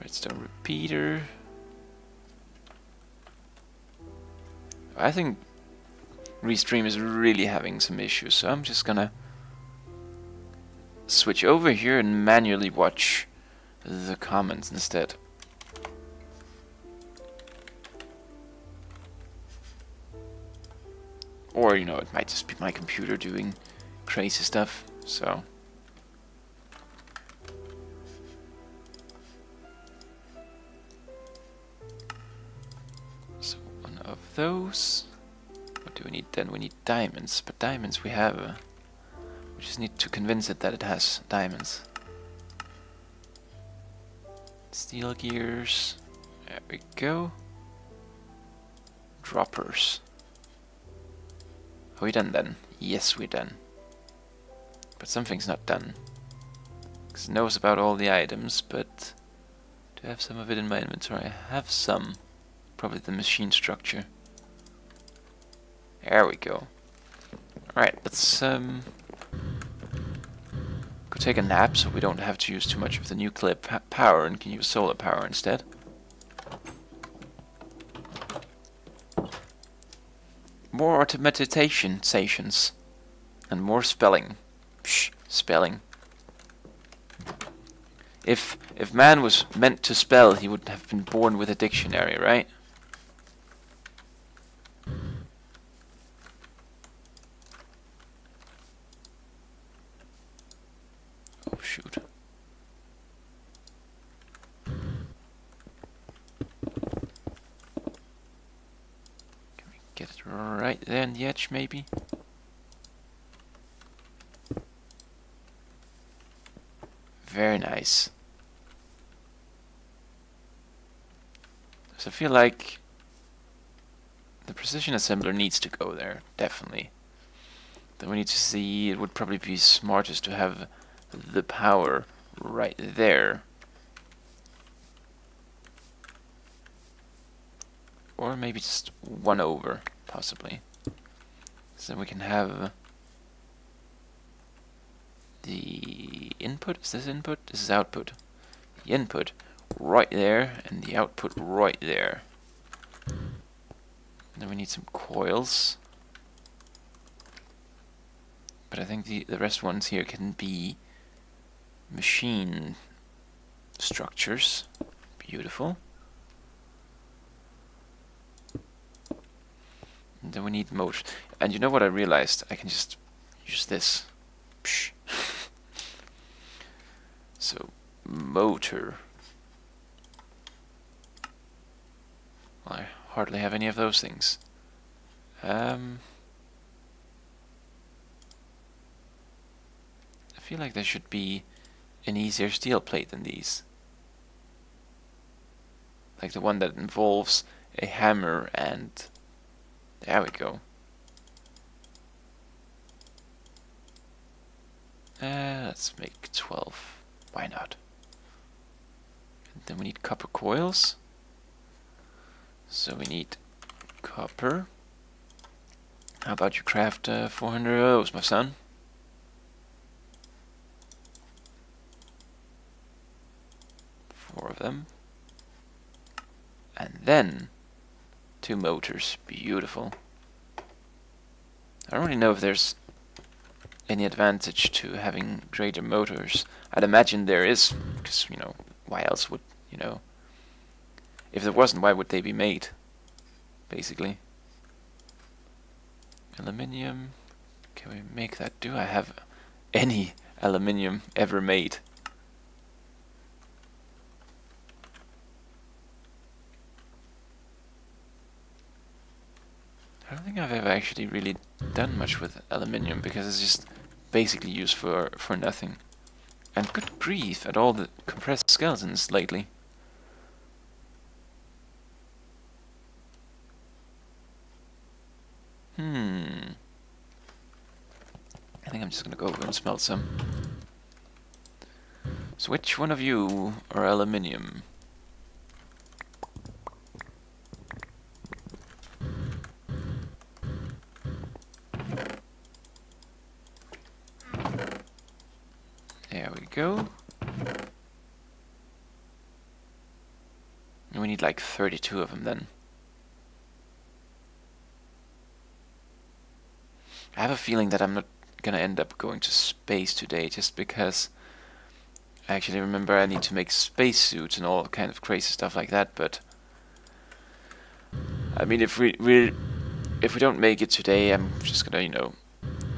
Redstone repeater. I think Restream is really having some issues, so I'm just gonna switch over here and manually watch the comments instead. Or, you know, it might just be my computer doing crazy stuff, so one of those. What do we need then? We need diamonds, but diamonds we have. We just need to convince it that it has diamonds. Steel gears. There we go. Droppers. Are we done then? Yes, we're done. But something's not done. Because it knows about all the items, but do I have some of it in my inventory? I have some. Probably the machine structure. There we go. Alright, let's go take a nap so we don't have to use too much of the nuclear power and can use solar power instead. More automation stations and more spelling. Psh, spelling. If man was meant to spell, he would have been born with a dictionary, right? Oh shoot. Can we get it right there in the edge, maybe? Very nice. So I feel like the precision assembler needs to go there, definitely. Then we need to see, it would probably be smartest to have the power right there. Or maybe just one over, possibly. So we can have the input. Is this input? This is output. The input right there, and the output right there. Then we need some coils. But I think the rest ones here can be machine structures. Beautiful. And then we need motors. And you know what I realized? I can just use this. Psh. So, motor. Well, I hardly have any of those things. I feel like there should be an easier steel plate than these. Like the one that involves a hammer and... There we go. Let's make 12. Why not? And then we need copper coils. So we need copper. How about you craft 400 of those, my son? Four of them. And then 2 motors. Beautiful. I don't really know if there's any advantage to having greater motors. I'd imagine there is, because, you know, why else would, you know... If there wasn't, why would they be made? Basically. Aluminium. Can we make that? Do I have any aluminium ever made? I don't think I've ever actually really done much with aluminium, because it's just basically used for nothing. And good grief at all the compressed skeletons lately. I think I'm just gonna go over and smelt some. So which one of you are aluminium? There we go. And we need like 32 of them then. I have a feeling that I'm not gonna end up going to space today, just because I actually remember I need to make spacesuits and all kind of crazy stuff like that. But I mean, if we don't make it today, I'm just gonna, you know,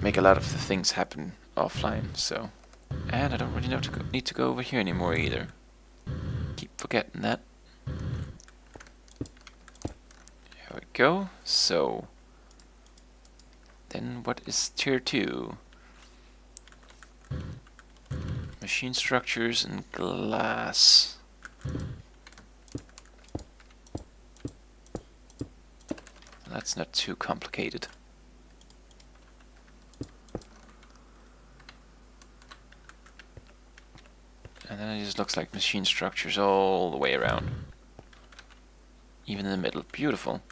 make a lot of the things happen offline. So, and I don't really need to go over here anymore either. Keep forgetting that. There we go. So. Then what is tier 2? Machine structures and glass. That's not too complicated. And then it just looks like machine structures all the way around. Even in the middle. Beautiful.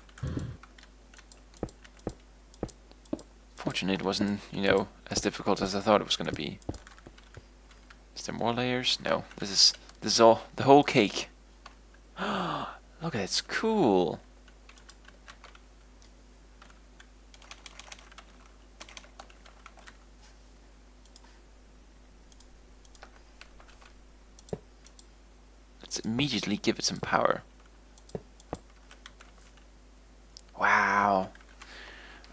Fortunately, it wasn't, you know, as difficult as I thought it was going to be. Is there more layers? No. This is all the whole cake. Look at it, it's cool. Let's immediately give it some power. Wow.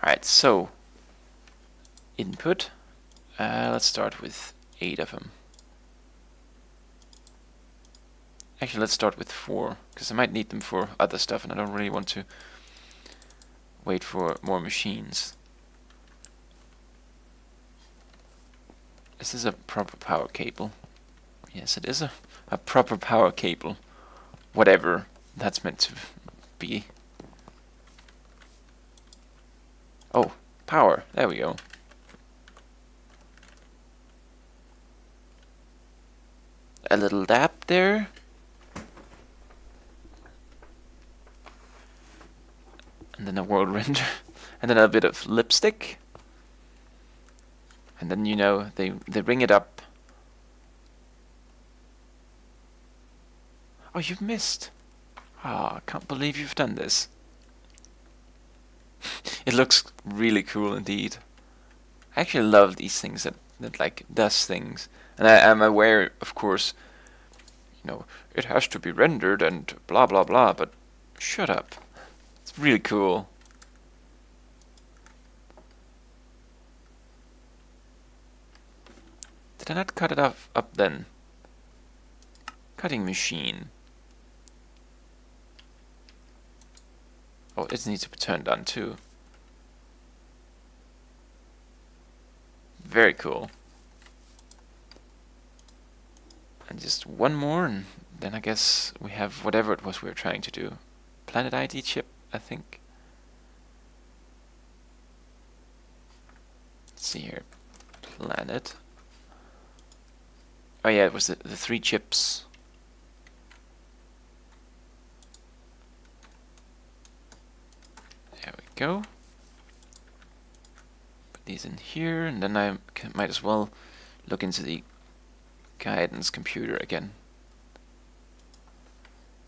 Alright, so input. Let's start with 8 of them. Actually, let's start with 4, because I might need them for other stuff, and I don't really want to wait for more machines. Is this a proper power cable? Yes, it is a proper power cable. Whatever that's meant to be. Oh, power. There we go. A little dab there. And then a world render. And then a bit of lipstick. And then, you know, they ring it up. Oh, you've missed. Ah, I can't believe you've done this. It looks really cool indeed. I actually love these things that like does things. And I am aware, of course, you know, it has to be rendered and blah blah blah, but shut up. It's really cool. Did I not cut it up then? Cutting machine. Oh, it needs to be turned on too. Very cool. And just one more, and then I guess we have whatever it was we were trying to do. Planet ID chip, I think. Let's see here. Planet. Oh yeah, it was the 3 chips. There we go. Put these in here, and then I might as well look into the guidance computer again.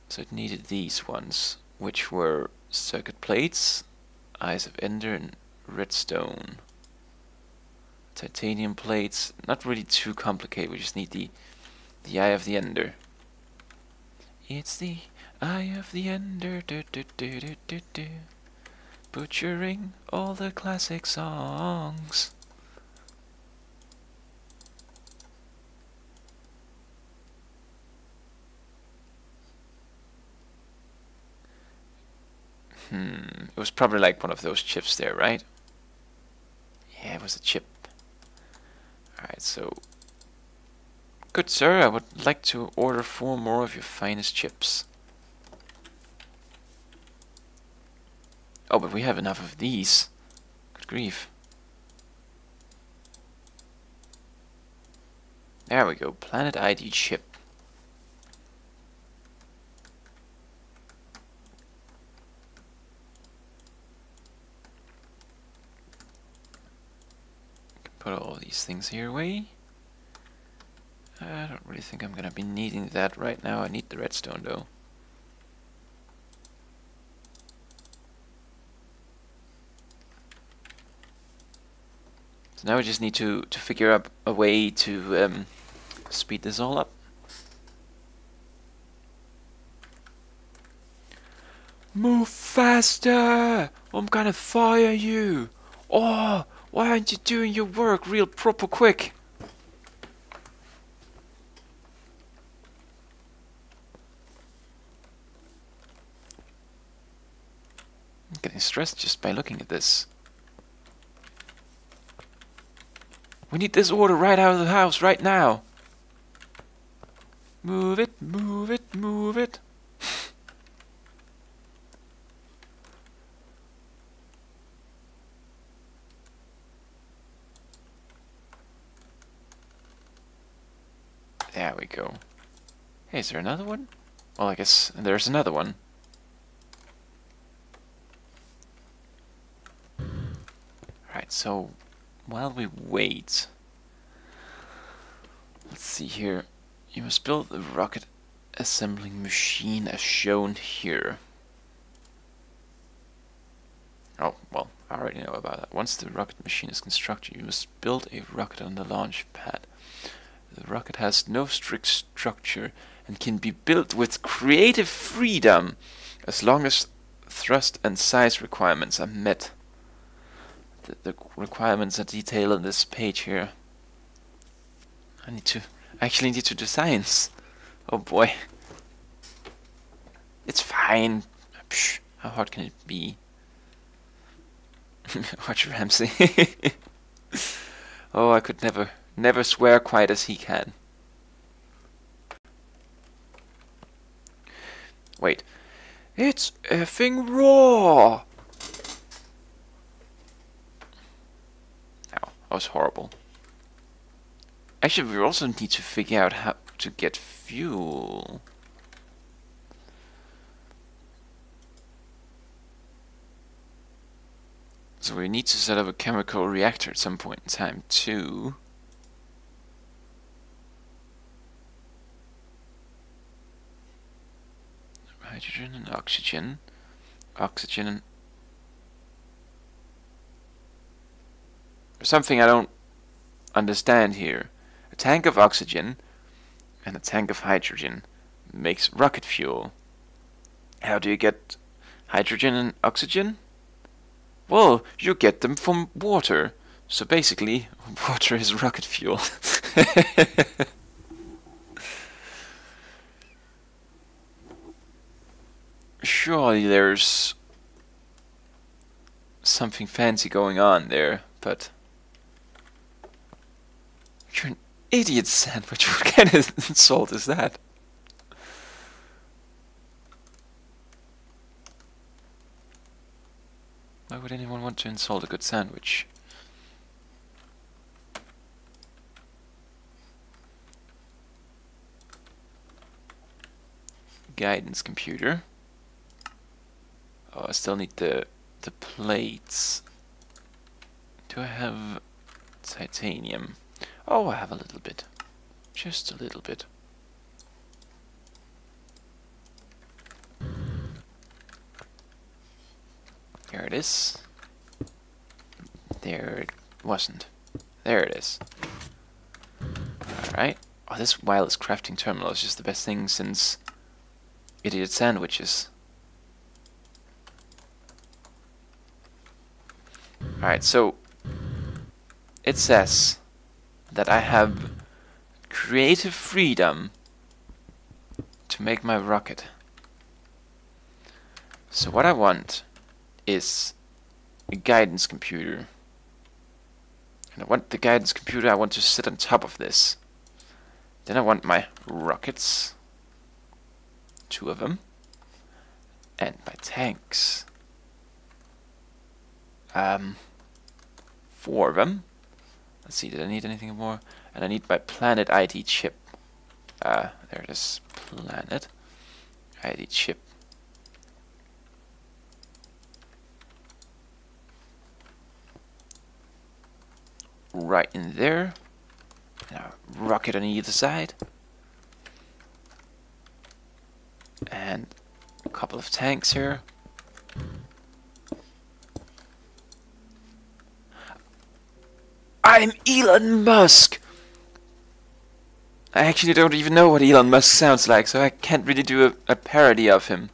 So it needed these ones, which were circuit plates, eyes of ender, and redstone. Titanium plates, not really too complicated, we just need the eye of the ender. It's the eye of the ender, do, do, do, do, do, do. Butchering all the classic songs. It was probably like one of those chips there, right? Yeah, it was a chip. Alright, so... Good sir, I would like to order 4 more of your finest chips. Oh, but we have enough of these. Good grief. There we go, Planet ID chip. Put all these things here away. I don't really think I'm gonna be needing that right now. I need the redstone though. So now we just need to figure out a way to speed this all up. Move faster! I'm gonna fire you! Oh, why aren't you doing your work real proper quick? I'm getting stressed just by looking at this. We need this order right out of the house right now. Move it, move it, move it. There we go. Hey, is there another one? Well, I guess there's another one. Alright, so while we wait, let's see here. You must build the rocket assembling machine as shown here. Oh, well, I already know about that. Once the rocket machine is constructed, you must build a rocket on the launch pad. The rocket has no strict structure and can be built with creative freedom as long as thrust and size requirements are met. The requirements are detailed on this page here. I actually need to do science. Oh boy. It's fine. Psh, how hard can it be? Watch Ramsey. Oh, I could never swear quite as he can. Wait. It's effing raw! Ow, that was horrible. Actually, we also need to figure out how to get fuel. So we need to set up a chemical reactor at some point in time too. Hydrogen and oxygen. Oxygen and... There's something I don't understand here. A tank of oxygen and a tank of hydrogen makes rocket fuel. How do you get hydrogen and oxygen? Well, you get them from water. So basically, water is rocket fuel. Surely there's something fancy going on there, but... You're an idiot sandwich. What kind of insult is that? Why would anyone want to insult a good sandwich? Guidance computer. Oh, I still need the plates. Do I have titanium? Oh, I have a little bit. Just a little bit. There it is. There it wasn't. There it is. Alright. Oh, this wireless crafting terminal is just the best thing since idiot sandwiches. Alright, so it says that I have creative freedom to make my rocket. So what I want is a guidance computer. And I want the guidance computer, I want to sit on top of this. Then I want my rockets, 2 of them, and my tanks, 4 of them. Let's see, did I need anything more? And I need my planet ID chip. There it is, planet ID chip. Right in there. Now, rocket on either side. And a couple of tanks here. I'm Elon Musk! I actually don't even know what Elon Musk sounds like, so I can't really do a parody of him.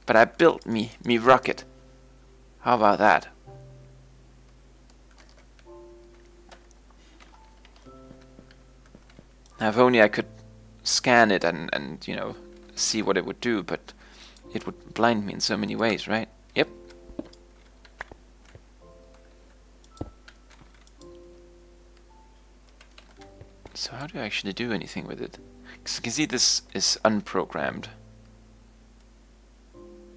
But I built me rocket. How about that? Now, if only I could scan it and you know, see what it would do, but it would blind me in so many ways, right? Yep. So how do I actually do anything with it? Because you can see this is unprogrammed.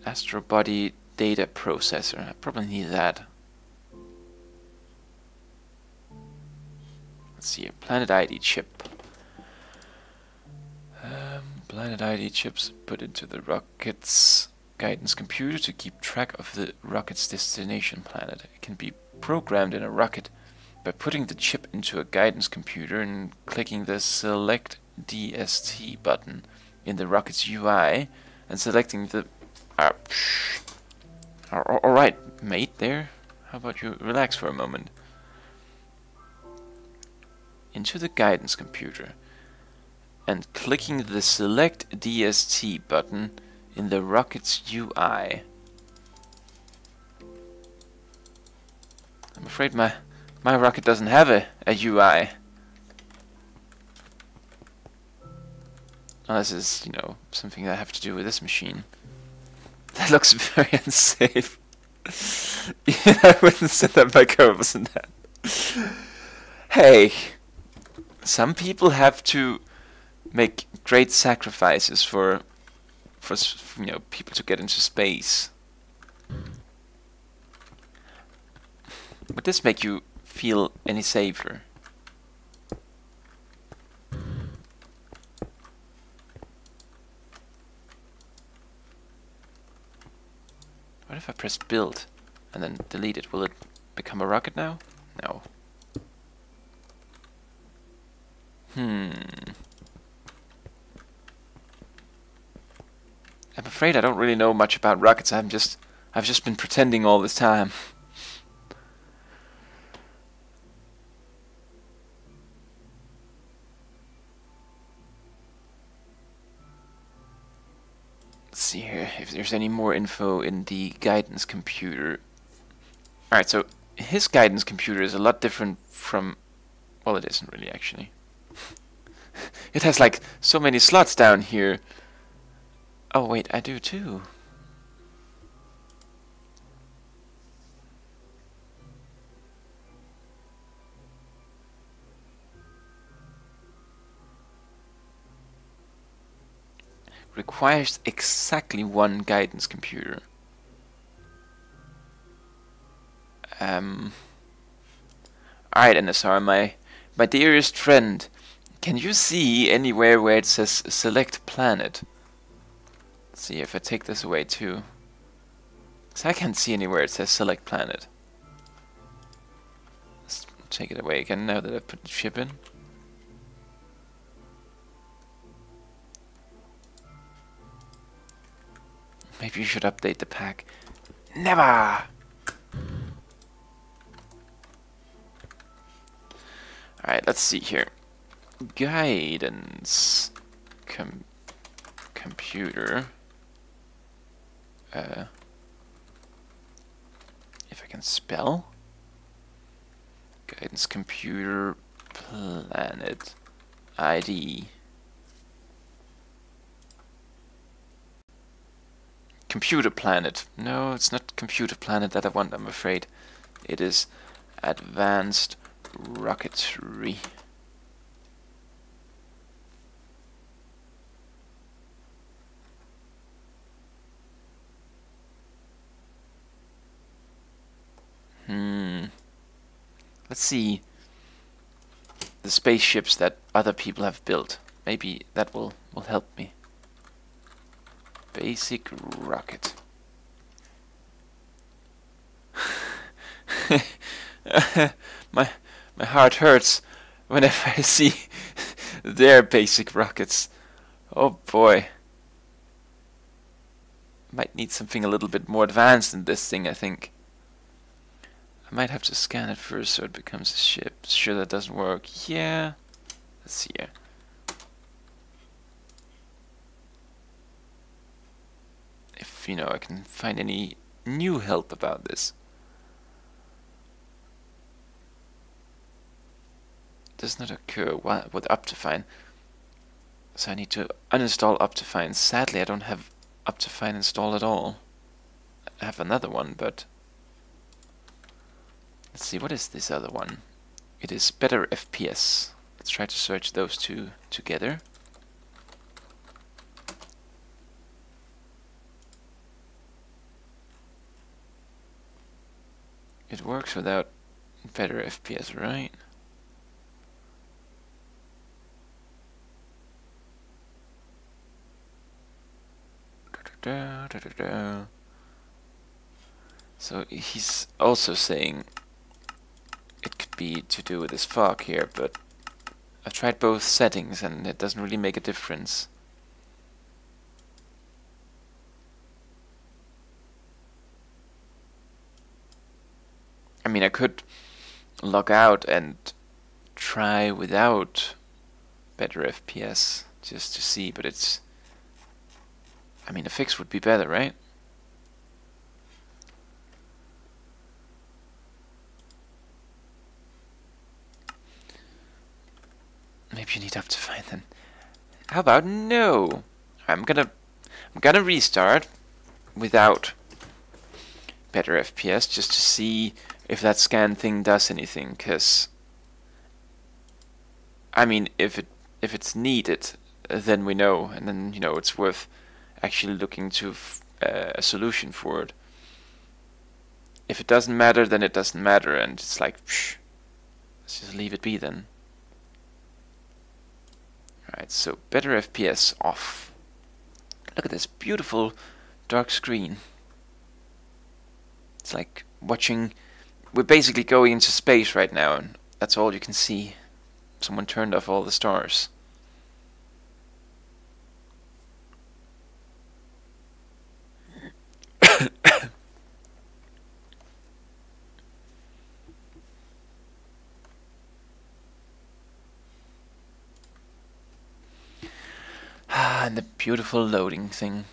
Astro Body Data Processor. I probably need that. Let's see here. Planet ID chip. Planet ID chips put into the rocket's guidance computer to keep track of the rocket's destination planet. It can be programmed in a rocket by putting the chip into a guidance computer and clicking the Select DST button in the rocket's UI and selecting the... Alright, mate, there. How about you relax for a moment? Into the guidance computer and clicking the Select DST button in the rocket's UI. I'm afraid my rocket doesn't have a UI. Unless it's, you know, something that I have to do with this machine. That looks very unsafe. Yeah, I wouldn't set that back over, wasn't that? Hey, some people have to make great sacrifices for you know, people to get into space. Would this make you feel any safer? What if I press build? and then delete it. Will it become a rocket now? No. I'm afraid I don't really know much about rockets. I've just been pretending all this time. Let's see here if there's any more info in the guidance computer. Alright, so his guidance computer is a lot different from... well, it isn't really, actually. It has like so many slots down here. Oh wait, I do too. Requires exactly one guidance computer. Alright, NSR, my dearest friend, can you see anywhere where it says select planet? Let's see if I take this away too. So I can't see anywhere it says select planet. Let's take it away again now that I've put the ship in. Maybe you should update the pack. Never! Alright, let's see here. Guidance computer. If I can spell. Guidance computer planet ID. Computer planet. No, it's not computer planet that I want, I'm afraid. It is advanced rocketry. Let's see the spaceships that other people have built. Maybe that will help me. Basic rocket. my heart hurts whenever I see their basic rockets. Oh boy. Might need something a little bit more advanced than this thing, I think. I might have to scan it first so it becomes a ship. Sure, that doesn't work. Yeah. Let's see here. If, I can find any new help about this. Does not occur with Optifine. So I need to uninstall Optifine. Sadly, I don't have Optifine installed at all. I have another one, but... let's see, what is this other one? It is Better FPS. Let's try to search those two together. It works without Better FPS, right? So he's also saying it could be to do with this fog here, but I've tried both settings and it doesn't really make a difference. I mean, I could log out and try without Better FPS just to see, but it's... I mean, a fix would be better, right? Maybe you need Optifine then. How about no? I'm gonna restart without Better FPS just to see if that scan thing does anything, cause I mean, if it's needed, then we know, and then it's worth actually looking to a solution for it. If it doesn't matter, then it doesn't matter, and it's like, psh, let's just leave it be then. Alright, so Better FPS off. Look at this beautiful dark screen. It's like watching. We're basically going into space right now, and that's all you can see. Someone turned off all the stars. And the beautiful loading thing.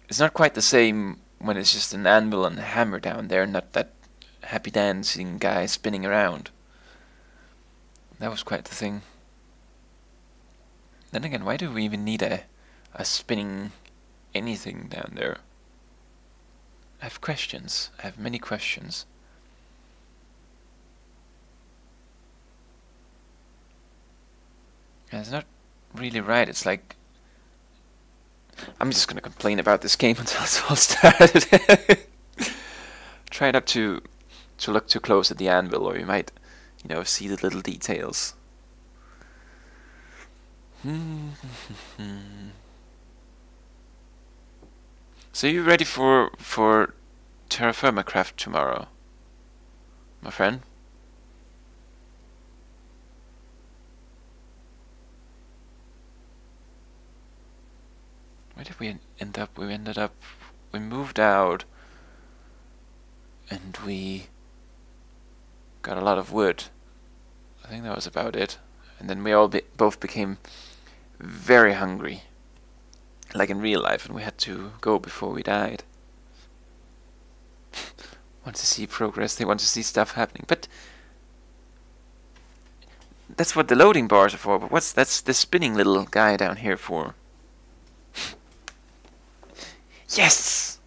It's not quite the same when it's just an anvil and a hammer down there, not that happy dancing guy spinning around. That was quite the thing. Then again, why do we even need a spinning anything down there? I have questions. I have many questions. And it's not really right. It's like, I'm just gonna complain about this game until it's all started. Try not to look too close at the anvil, or you might, you know, see the little details. So you ready for terra firma craft tomorrow, my friend? Where did we end up? We moved out, and we got a lot of wood. I think that was about it. And then we all both became very hungry, like in real life, and we had to go before we died. Want to see progress, they want to see stuff happening, but that's what the loading bars are for. But that's the spinning little guy down here for? Yes!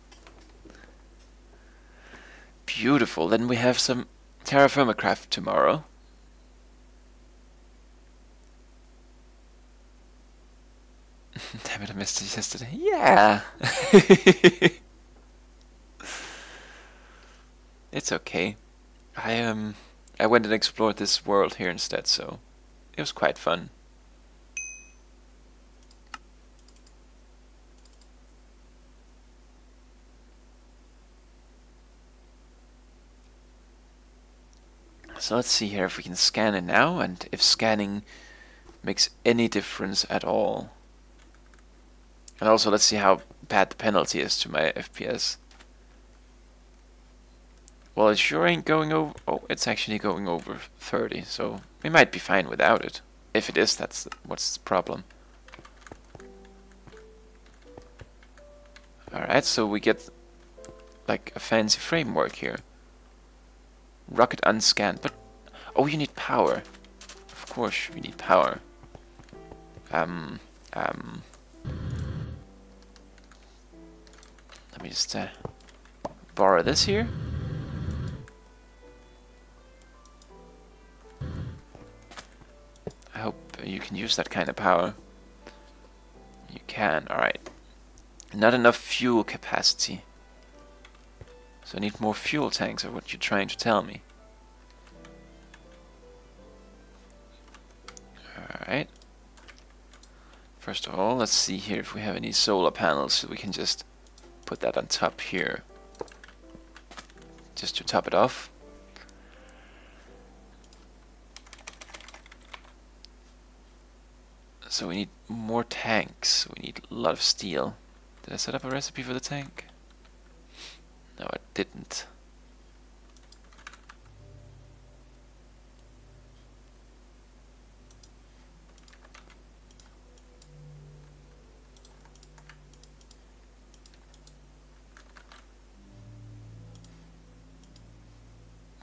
Beautiful. Then we have some terra firma craft tomorrow. Damn it, I missed it yesterday. Yeah! It's okay. I went and explored this world here instead, so it was quite fun. So let's see here if we can scan it now, and if scanning makes any difference at all. And also let's see how bad the penalty is to my FPS. Well, it sure ain't going over. Oh, it's actually going over 30, so we might be fine without it. If it is, that's what's the problem. Alright, so we get like a fancy framework here. Rocket unscanned, but oh, you need power. Of course, we need power. Let me just borrow this here. I hope you can use that kind of power. You can, alright. Not enough fuel capacity. So I need more fuel tanks, or what you're trying to tell me. Alright. First of all, let's see here if we have any solar panels, so we can just put that on top here. Just to top it off. So we need more tanks. We need a lot of steel. Did I set up a recipe for the tank? No, I didn't.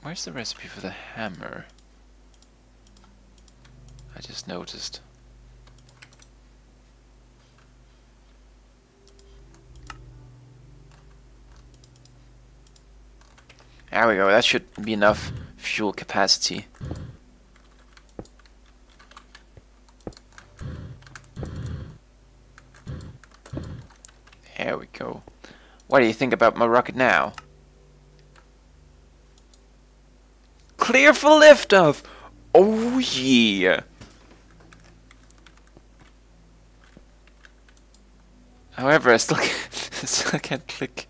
Where's the recipe for the hammer? I just noticed. There we go, that should be enough fuel capacity. There we go. What do you think about my rocket now? Clear for liftoff! Oh yeah! However, I still can't click.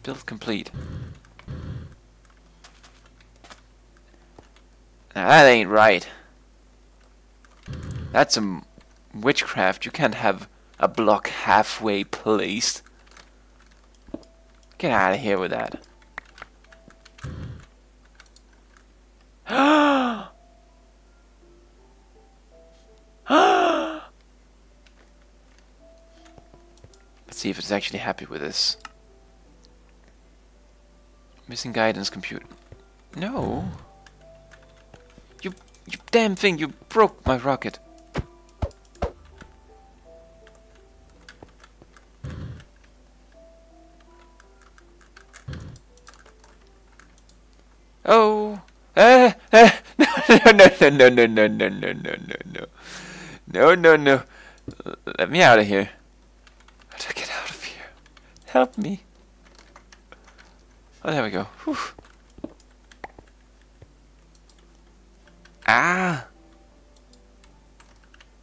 Build complete. Now that ain't right. That's some witchcraft. You can't have a block halfway placed. Get out of here with that. Let's see if it's actually happy with this. Missing guidance computer. No. You damn thing, you broke my rocket. Oh. No, no, no, no, no, no, no, no, no, no, no. No, no, no. Let me out of here. How do I get out of here? Help me. Oh, there we go. Whew. Ah!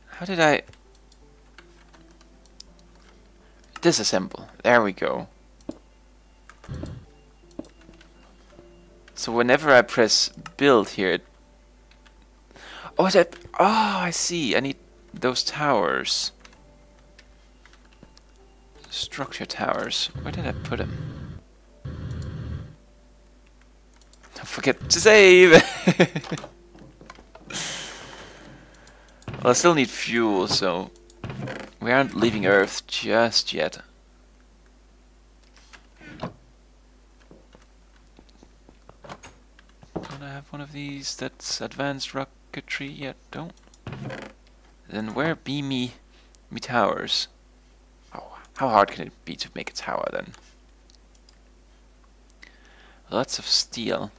How did I... Disassemble. There we go. So whenever I press build here... Oh, that... Oh, I see. I need those towers. Structure towers. Where did I put them? Don't forget to save! Well, I still need fuel, so we aren't leaving Earth just yet. Don't I have one of these that's advanced rocketry yet? Don't. Then where be me towers? Oh, how hard can it be to make a tower then? Lots of steel.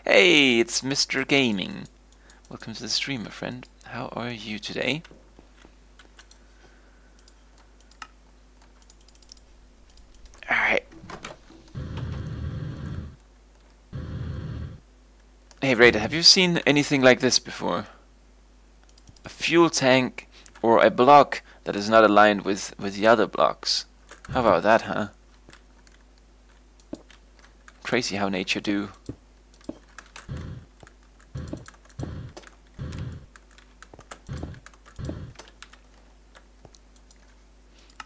Hey, it's Mr. Gaming. Welcome to the stream, my friend. How are you today? Alright. Hey, Raider, have you seen anything like this before? A fuel tank or a block that is not aligned with the other blocks. How about that, huh? Crazy how nature do.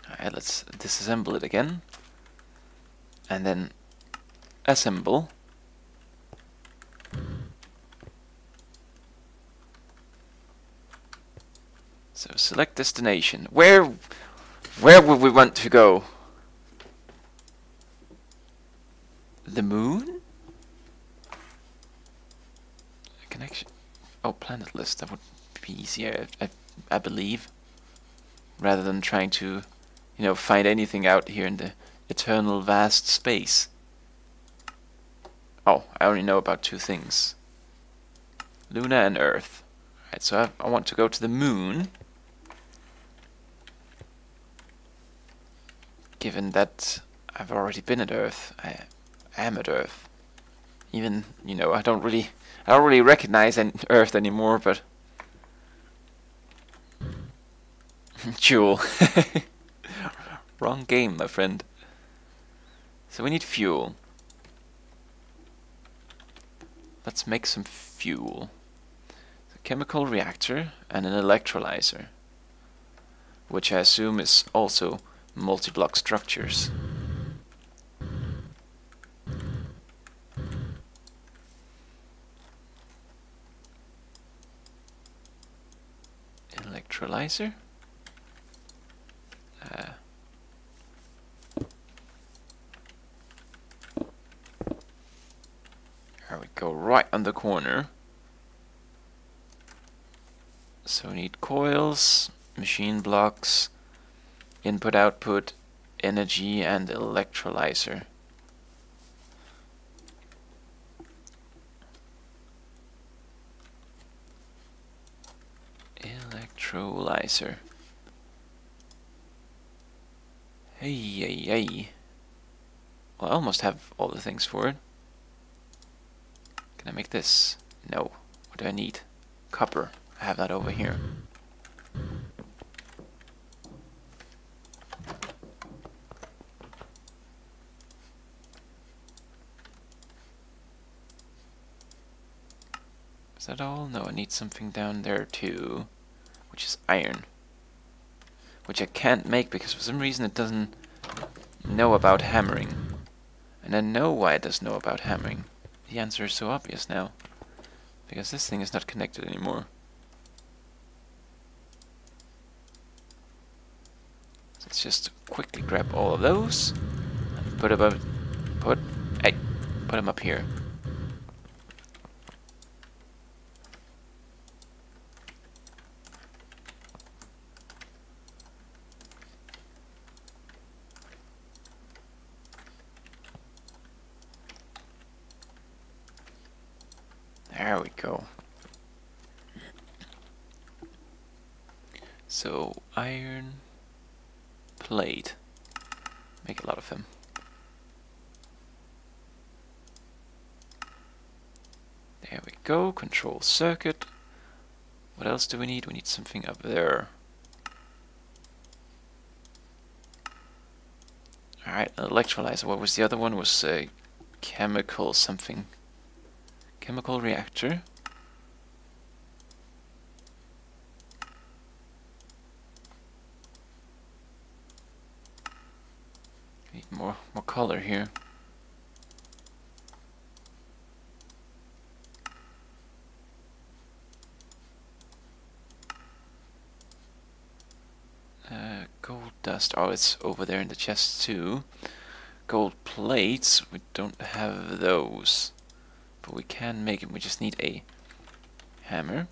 Alright, let's disassemble it again. And then assemble. So select destination. Where would we want to go? The moon? A connection. Oh, planet list. That would be easier, I believe, rather than trying to, you know, find anything out here in the eternal vast space. Oh, I only know about two things: Luna and Earth. Alright, so I want to go to the moon. Given that I've already been at Earth, I am at Earth. Even, you know, I don't really recognize Earth anymore, but Jewel. Wrong game, my friend. So we need fuel. Let's make some fuel. A chemical reactor and an electrolyzer, which I assume is also multi-block structures. Electrolyzer. There we go, right on the corner. So we need coils, machine blocks, input output, energy, and electrolyzer. Electrolyzer. Hey, hey, hey. Well, I almost have all the things for it. Can I make this? No. What do I need? Copper. I have that over here. Is that all? No, I need something down there too, which is iron. Which I can't make because for some reason it doesn't know about hammering. And I know why it doesn't know about hammering. The answer is so obvious now. Because this thing is not connected anymore. So let's just quickly grab all of those and put them up here. There we go. So, iron plate. Make a lot of them. There we go. Control circuit. What else do we need? We need something up there. Alright, an electrolyzer. What was the other one? Was a chemical something. Chemical reactor. Need more color here. Gold dust. Oh, it's over there in the chest too. Gold plates. We don't have those. But we can make it. We just need a hammer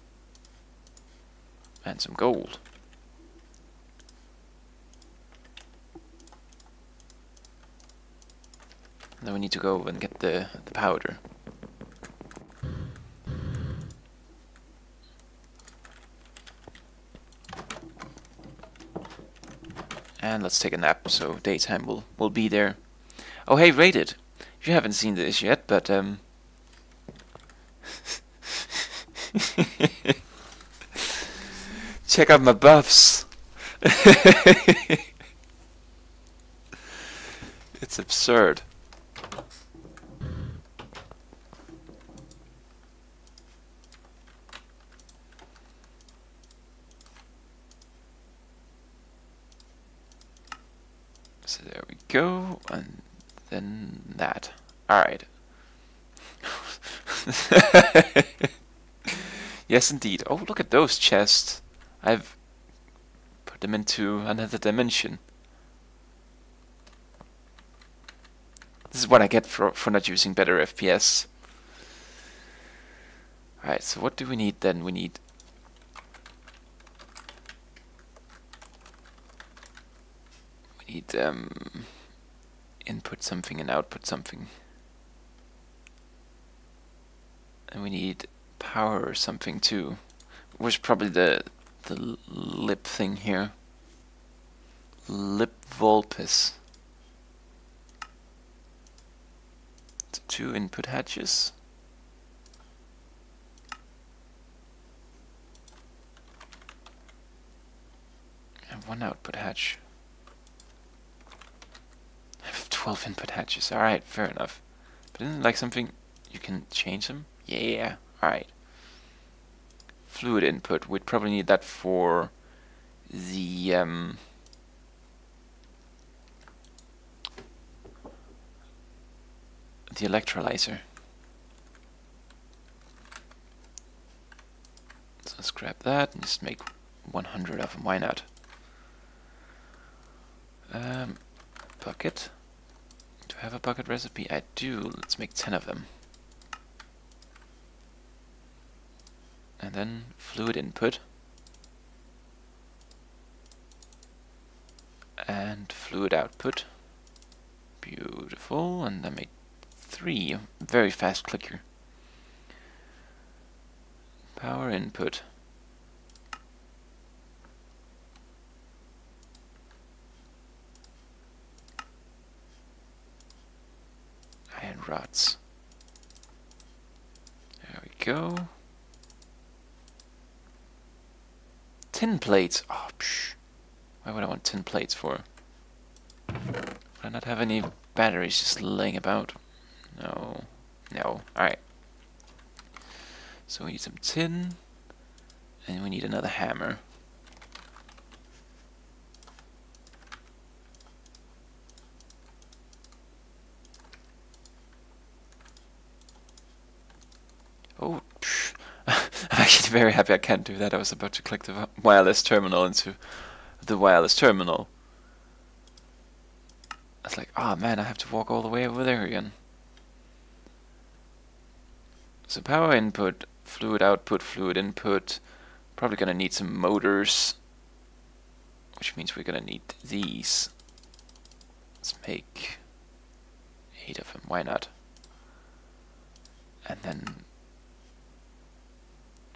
and some gold. And then we need to go and get the powder. And let's take a nap, so daytime will be there. Oh hey, Rated! You haven't seen this yet, but check out my buffs. It's absurd. So there we go, and then that. Alright. Yes, indeed. Oh, look at those chests. I've put them into another dimension. This is what I get for not using better FPS. Alright, so what do we need then? We need input something and output something. And we need power or something too. Which is probably the lip thing here. Lip Vulpes. 2 input hatches. And 1 output hatch. I have 12 input hatches. Alright, fair enough. But isn't it like something you can change them? Yeah, alright. Fluid input. We'd probably need that for the electrolyzer. So let's grab that and just make 100 of them. Why not? Bucket. Do I have a bucket recipe? I do. Let's make 10 of them. And then fluid input. And fluid output. Beautiful. And I made 3. Very fast clicker. Power input. Iron rods. There we go. Tin plates. Oh, psh. Why would I want tin plates for? Would I not have any batteries just laying about? No. No. Alright. So we need some tin, and we need another hammer. Oh, I'm actually very happy I can't do that. I was about to click the wireless terminal into the wireless terminal. I was like, oh man, I have to walk all the way over there again. So power input, fluid output, fluid input. Probably gonna need some motors, which means we're gonna need these. Let's make 8 of them, why not? And then,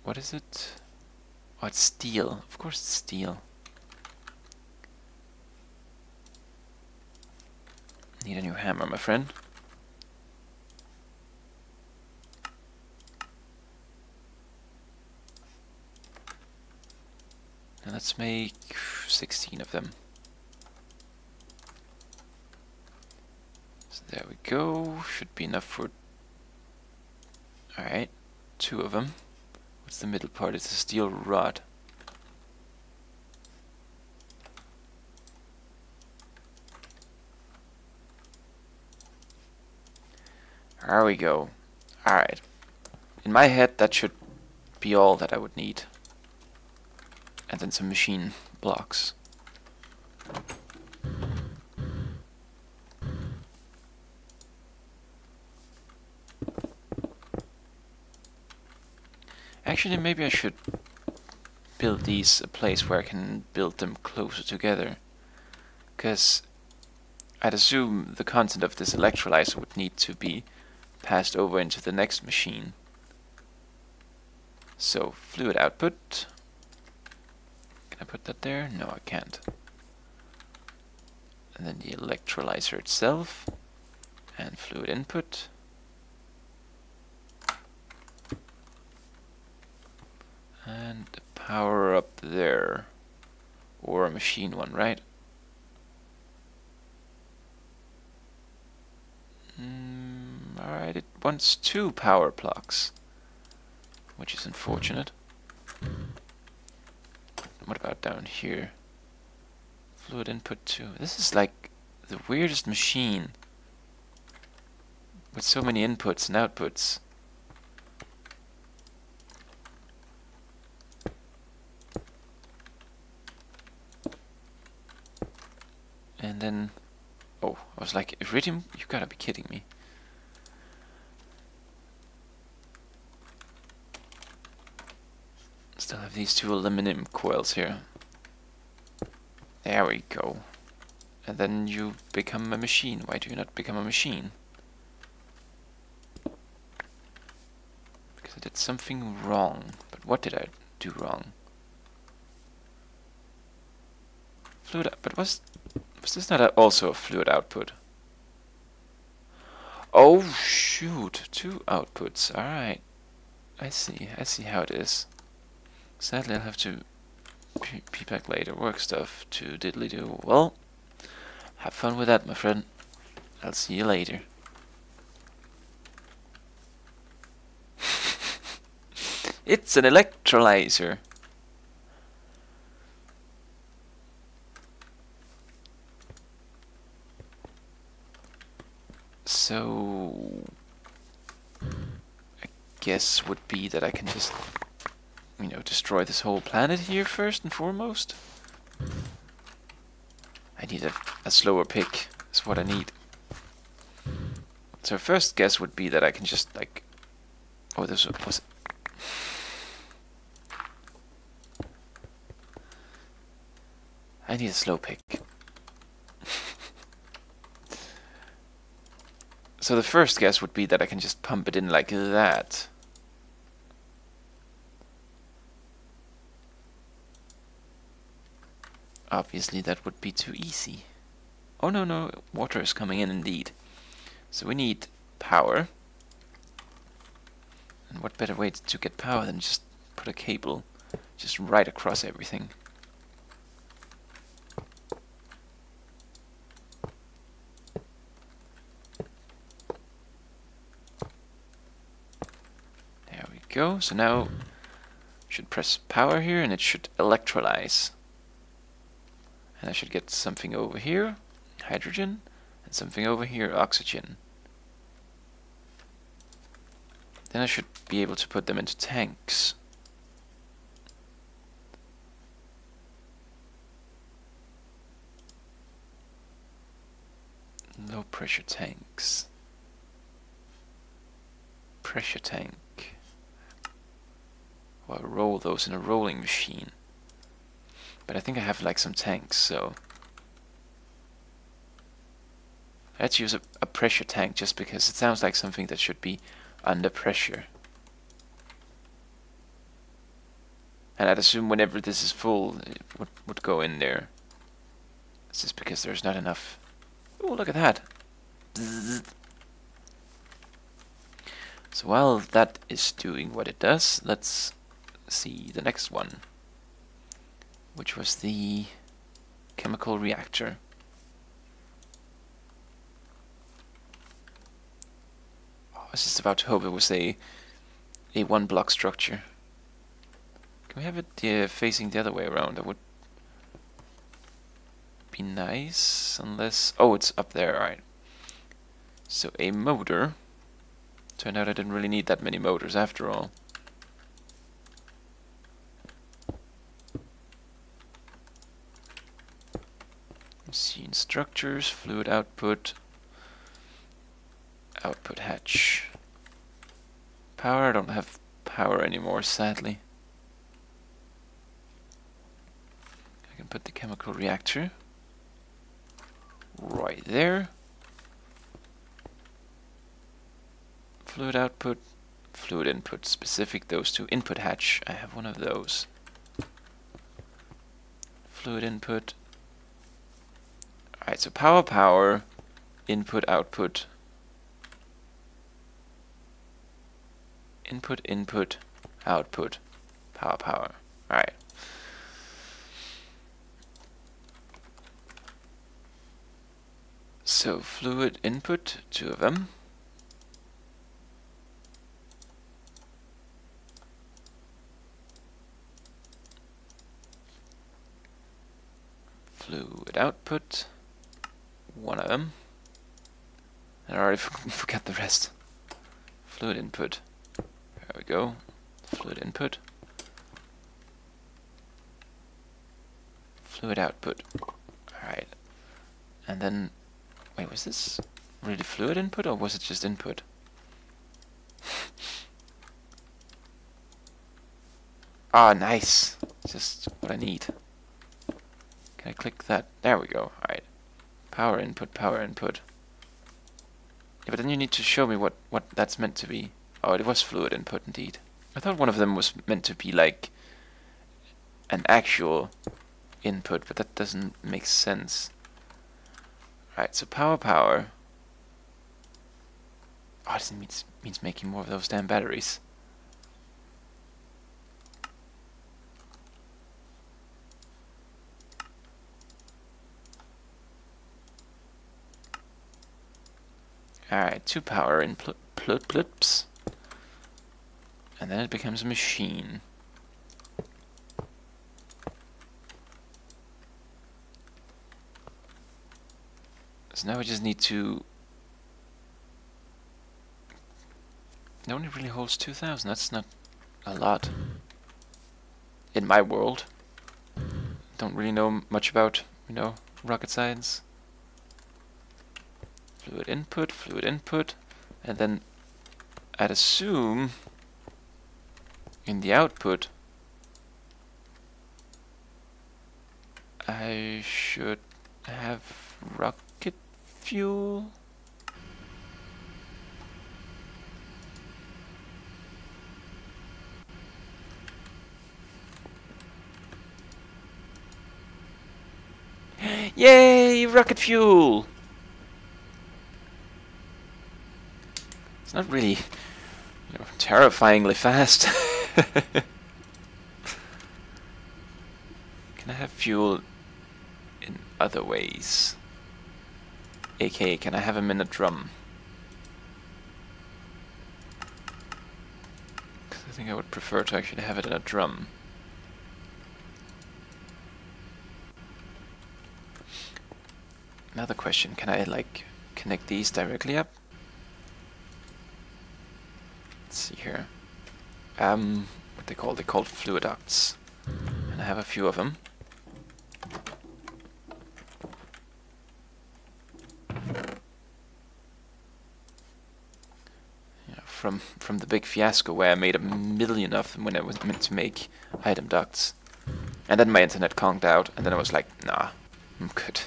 what is it? Oh, it's steel. Of course it's steel. Need a new hammer, my friend. And let's make 16 of them. So there we go. Should be enough for... Alright, 2 of them. What's the middle part? It's a steel rod. There we go. Alright. In my head, that should be all that I would need. And then some machine blocks. Actually, maybe I should build these a place where I can build them closer together. Because I'd assume the content of this electrolyzer would need to be passed over into the next machine. So, fluid output. Can I put that there? No, I can't. And then the electrolyzer itself. And fluid input. And the power up there. Or a machine one, right? Alright, it wants 2 power plugs. Which is unfortunate. What about down here? Fluid input 2. This is like the weirdest machine. With so many inputs and outputs. And then... Oh, I was like, Iridium? You gotta be kidding me. Still have these 2 aluminum coils here. There we go. And then you become a machine. Why do you not become a machine? Because I did something wrong. But what did I do wrong? Fluid, but was this not also a fluid output? Oh shoot, 2 outputs. Alright. I see how it is. Sadly I'll have to be back later, work stuff to diddly do. Well, have fun with that, my friend. I'll see you later. It's an electrolyzer. So I guess would be that I can just, you know, destroy this whole planet here first and foremost. I need a slower pick, is what I need. So first guess would be that I can just like... Oh, this was... I need a slow pick. So the first guess would be that I can just pump it in like that. Obviously that would be too easy. Oh no, water is coming in indeed. So we need power. And what better way to get power than just put a cable just right across everything. go. So now I should press power here and it should electrolyze. And I should get something over here, hydrogen, and something over here, oxygen. Then I should be able to put them into tanks. Low pressure tanks. Pressure tank. Well, I'll roll those in a rolling machine. But I think I have like some tanks, so let's use a pressure tank just because it sounds like something that should be under pressure. And I'd assume whenever this is full, it would go in there. It's just because there's not enough. Oh, look at that. Bzzz. So while that is doing what it does, let's see the next one, which was the chemical reactor. I was just about to hope it was a one block structure. Can we have it facing the other way around? That would be nice, unless... oh, it's up there, alright. So a motor. Turned out I didn't really need that many motors after all. Machine structures, fluid output, output hatch. Power, I don't have power anymore, sadly. I can put the chemical reactor right there. Fluid output, fluid input, specific those two. Input hatch, I have one of those. Fluid input. Alright, so power, input, output. Input, output, power. Alright. So fluid input, two of them. Fluid output, one of them. And I already forgot the rest. Fluid input. There we go. Fluid input. Fluid output. Alright. And then, wait, was this really fluid input or was it just input? Ah, nice. Just what I need. Can I click that? There we go. Alright. Power input, power input. Yeah, but then you need to show me what that's meant to be. Oh, it was fluid input indeed. I thought one of them was meant to be like an actual input, but that doesn't make sense. Alright, so power. Oh, this means making more of those damn batteries. Alright, two power input plips. And then it becomes a machine. So now we just need to... It only really holds 2,000, that's not a lot. In my world. Don't really know much about, rocket science. Fluid input, and then I'd assume in the output I should have rocket fuel. Yay, rocket fuel! It's not really, terrifyingly fast. Can I have fuel in other ways? AKA, can I have him in a drum? think I would prefer to actually have it in a drum. Another question, can I like connect these directly up? Let's see here. What they called fluid ducts. And I have a few of them. From the big fiasco where I made 1,000,000 of them when I was meant to make item ducts. And then my internet conked out, and then I was like, nah, I'm good.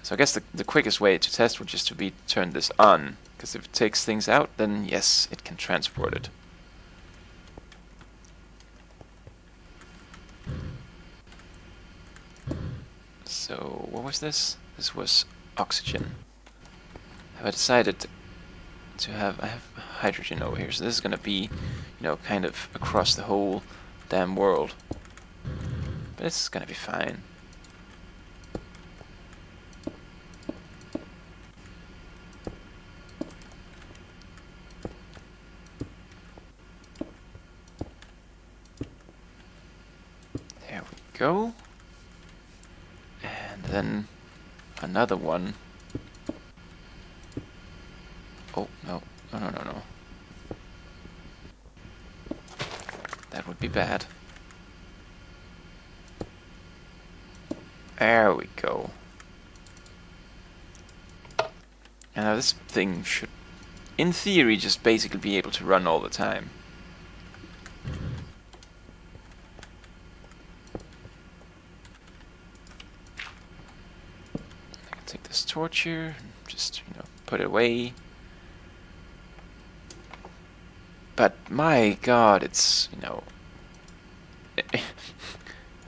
So I guess the quickest way to test would just to be turn this on, because if it takes things out, then yes, it can transport it. So what was this? This was oxygen. Have I decided to have... I have hydrogen over here, so this is gonna be, you know, kind of across the whole damn world. But it's gonna be fine. There we go. And then another one. Oh, no. No. That would be bad. There we go. And now this thing should, in theory, just basically be able to run all the time. I can take this torch here, and just, you know, put it away. But my god, it's, you know,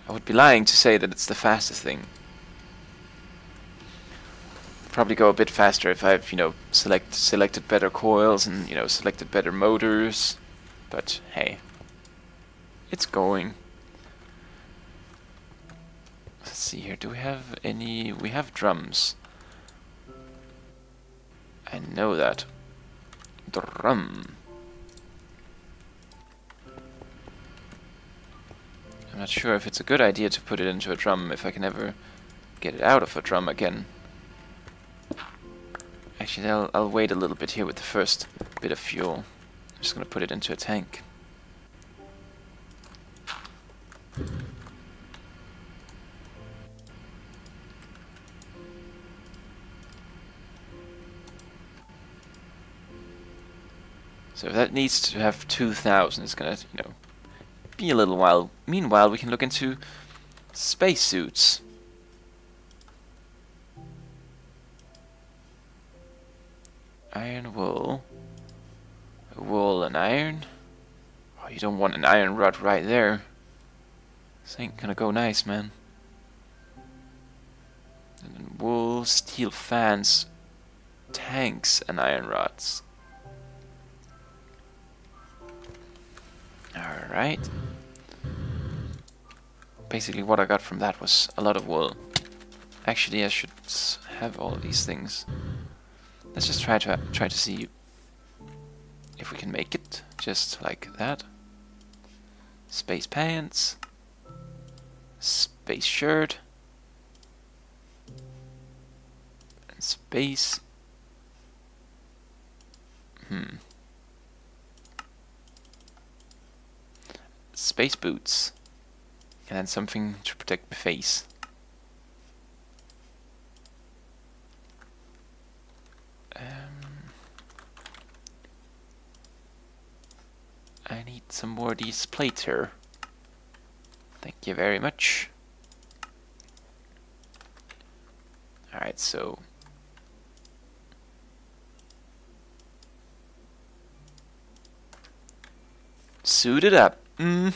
I would be lying to say that it's the fastest thing. Probably go a bit faster if I've, you know, selected better coils and, you know, selected better motors. But hey, it's going. Let's see here, do we have any... we have drums. I know that. Drum. I'm not sure if it's a good idea to put it into a drum if I can ever get it out of a drum again. Actually, I'll wait a little bit here with the first bit of fuel. I'm just gonna put it into a tank. So if that needs to have 2,000, it's gonna, you know, be a little while. Meanwhile, we can look into spacesuits. Iron wool. Wool and iron. Oh, you don't want an iron rod right there. This ain't gonna go nice, man. And then wool, steel fans, tanks, and iron rods. Alright. Basically what I got from that was a lot of wool. Actually, I should have all of these things. Let's just try to see if we can make it just like that. Space pants, space shirt, and space. Space boots, and then something to protect my face. I need some more of these plates here. Thank you very much. Alright, so suit it up. We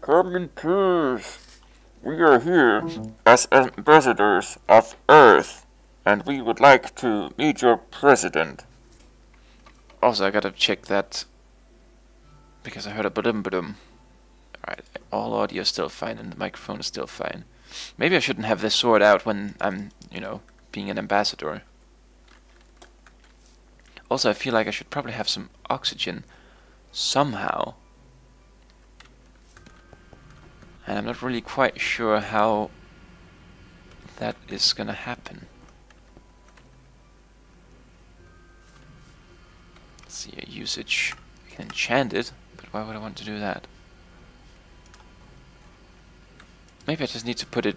come in peace. We are here as ambassadors of Earth, and we would like to meet your president. Also, I gotta check that because I heard a ba-dum-ba-dum. Alright, all audio is still fine and the microphone is still fine. Maybe I shouldn't have this sword out when I'm, you know, being an ambassador. Also, I feel like I should probably have some oxygen somehow. And I'm not really quite sure how that is gonna happen. Let's see, a usage. I can enchant it, but why would I want to do that? Maybe I just need to put it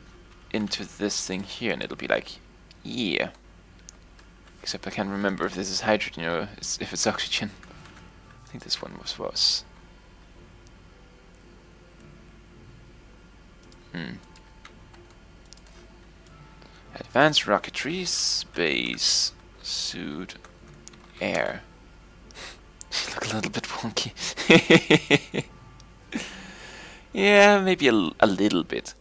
into this thing here and it'll be like, yeah. Except I can't remember if this is hydrogen or if it's oxygen. I think this one was. Advanced rocketry, space, suit, air. Look a little bit wonky. Yeah, maybe a little bit.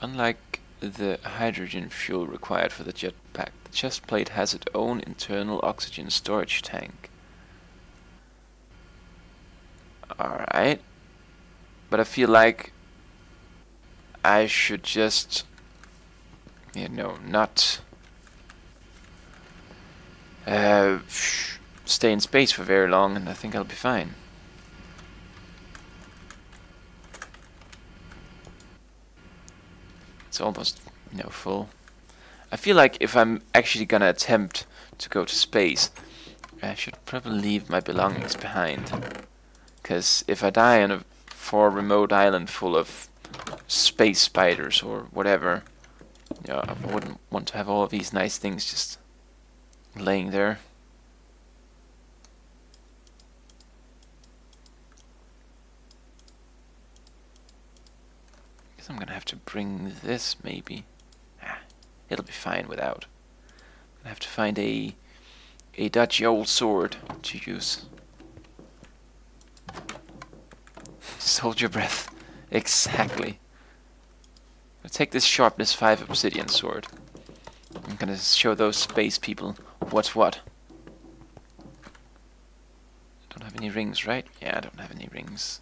Unlike the hydrogen fuel required for the jetpack, the chest plate has its own internal oxygen storage tank. Alright. But I feel like I should just, you know, not stay in space for very long, and I think I'll be fine. It's almost, you know, full. I feel like if I'm actually gonna attempt to go to space, I should probably leave my belongings behind. Because if I die on a remote island full of space spiders or whatever, you know, I wouldn't want to have all of these nice things just laying there. I'm gonna have to bring this, maybe. It'll be fine without. I'm gonna have to find a dodgy old sword to use. Just hold your breath. Exactly. I'll take this sharpness 5 obsidian sword. I'm gonna show those space people what's what. I don't have any rings, right? Yeah, I don't have any rings.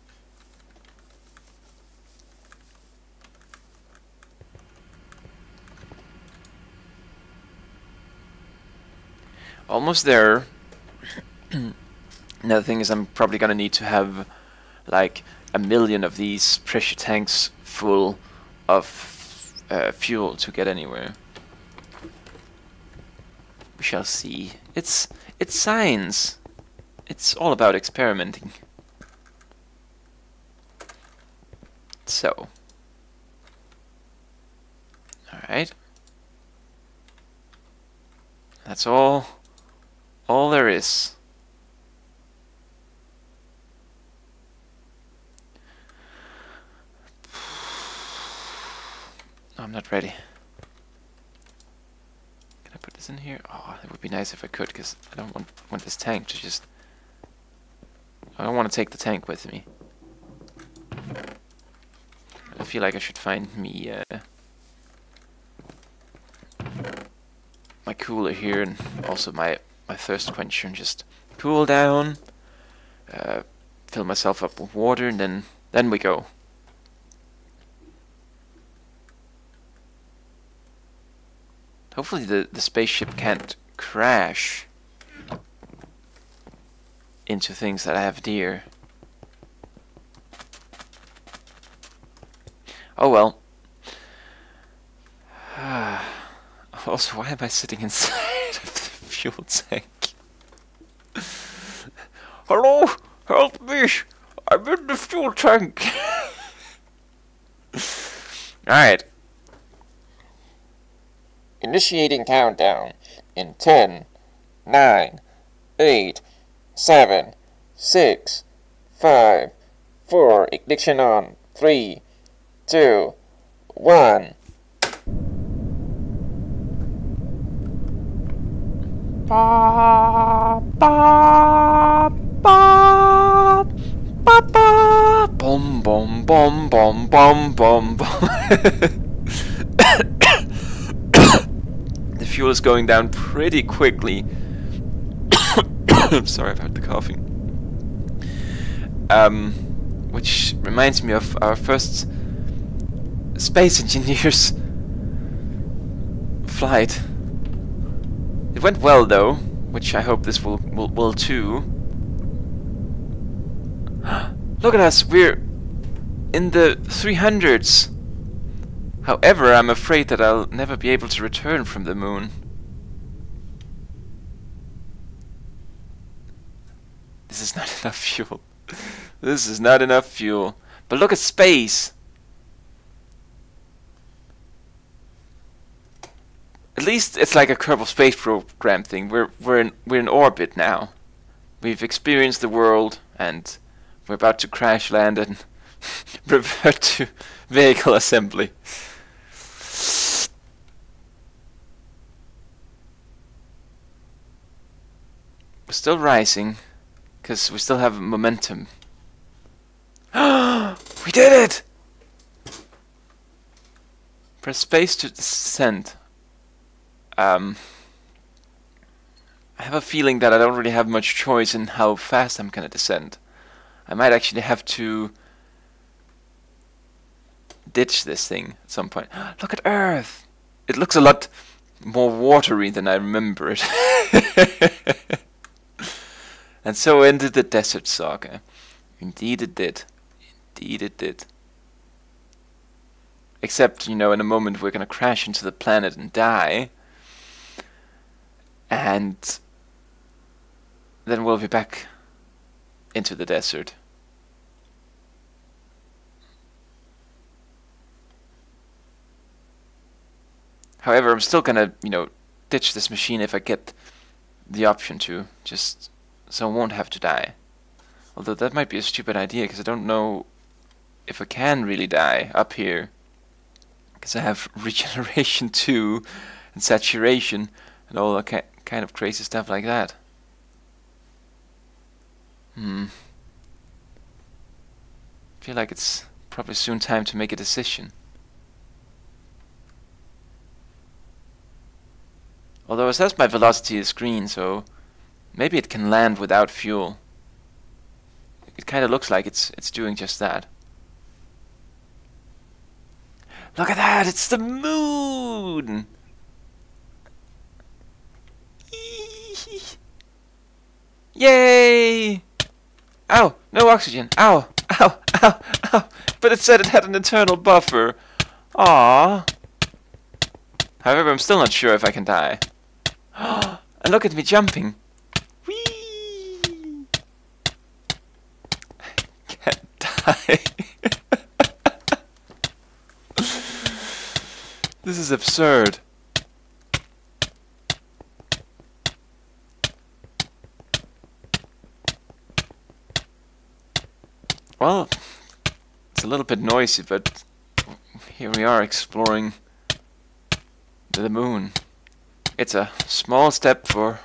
Almost there. Another thing is I'm probably gonna need to have like 1,000,000 of these pressure tanks full of fuel to get anywhere. We shall see. It's science. It's all about experimenting. So. Alright. That's all there is. No, I'm not ready. Can I put this in here? Oh, it would be nice if I could, because I don't want this tank to just... I don't want to take the tank with me. I feel like I should find me my cooler here, and also my thirst quencher, and just cool down, fill myself up with water, and then we go. Hopefully the spaceship can't crash into things that I have dear. Oh well. Also, why am I sitting inside of the fuel tank? Hello? Help me! I'm in the fuel tank! Alright. Initiating countdown in 10, 9, 8, 7, 6, 5, 4, ignition on, 3, 2, 1. Ba ba ba ba ba bum bum bum bum bum bum bum. The fuel is going down pretty quickly. I'm sorry about the coughing. Which reminds me of our first space engineers flight. It went well though, which I hope this will too. Look at us, we're in the 300s. However, I'm afraid that I'll never be able to return from the moon. This is not enough fuel. This is not enough fuel. But look at space. At least it's like a Kerbal Space Program thing. We're in orbit now. We've experienced the world, and we're about to crash land and revert to vehicle assembly. We're still rising, because we still have momentum. We did it! Press space to descend. I have a feeling that I don't really have much choice in how fast I'm gonna descend. I might actually have to ditch this thing at some point. Look at Earth! It looks a lot more watery than I remember it. And so ended the desert saga. Indeed it did. Indeed it did. Except, you know, in a moment we're gonna crash into the planet and die. And then we'll be back into the desert. However, I'm still gonna, you know, ditch this machine if I get the option to, just so I won't have to die. Although that might be a stupid idea, because I don't know if I can really die up here. Because I have regeneration 2 and saturation and all that kind of crazy stuff like that. Feel like it's probably soon time to make a decision. Although it says my velocity is green, so maybe it can land without fuel. It kind of looks like it's doing just that. Look at that! It's the moon! Yay! Ow! No oxygen! Ow! Ow! Ow! Ow! But it said it had an internal buffer. Aww. However, I'm still not sure if I can die. And look at me jumping. Whee! I can't die. This is absurd. Well, it's a little bit noisy, but here we are exploring the moon. It's a small step for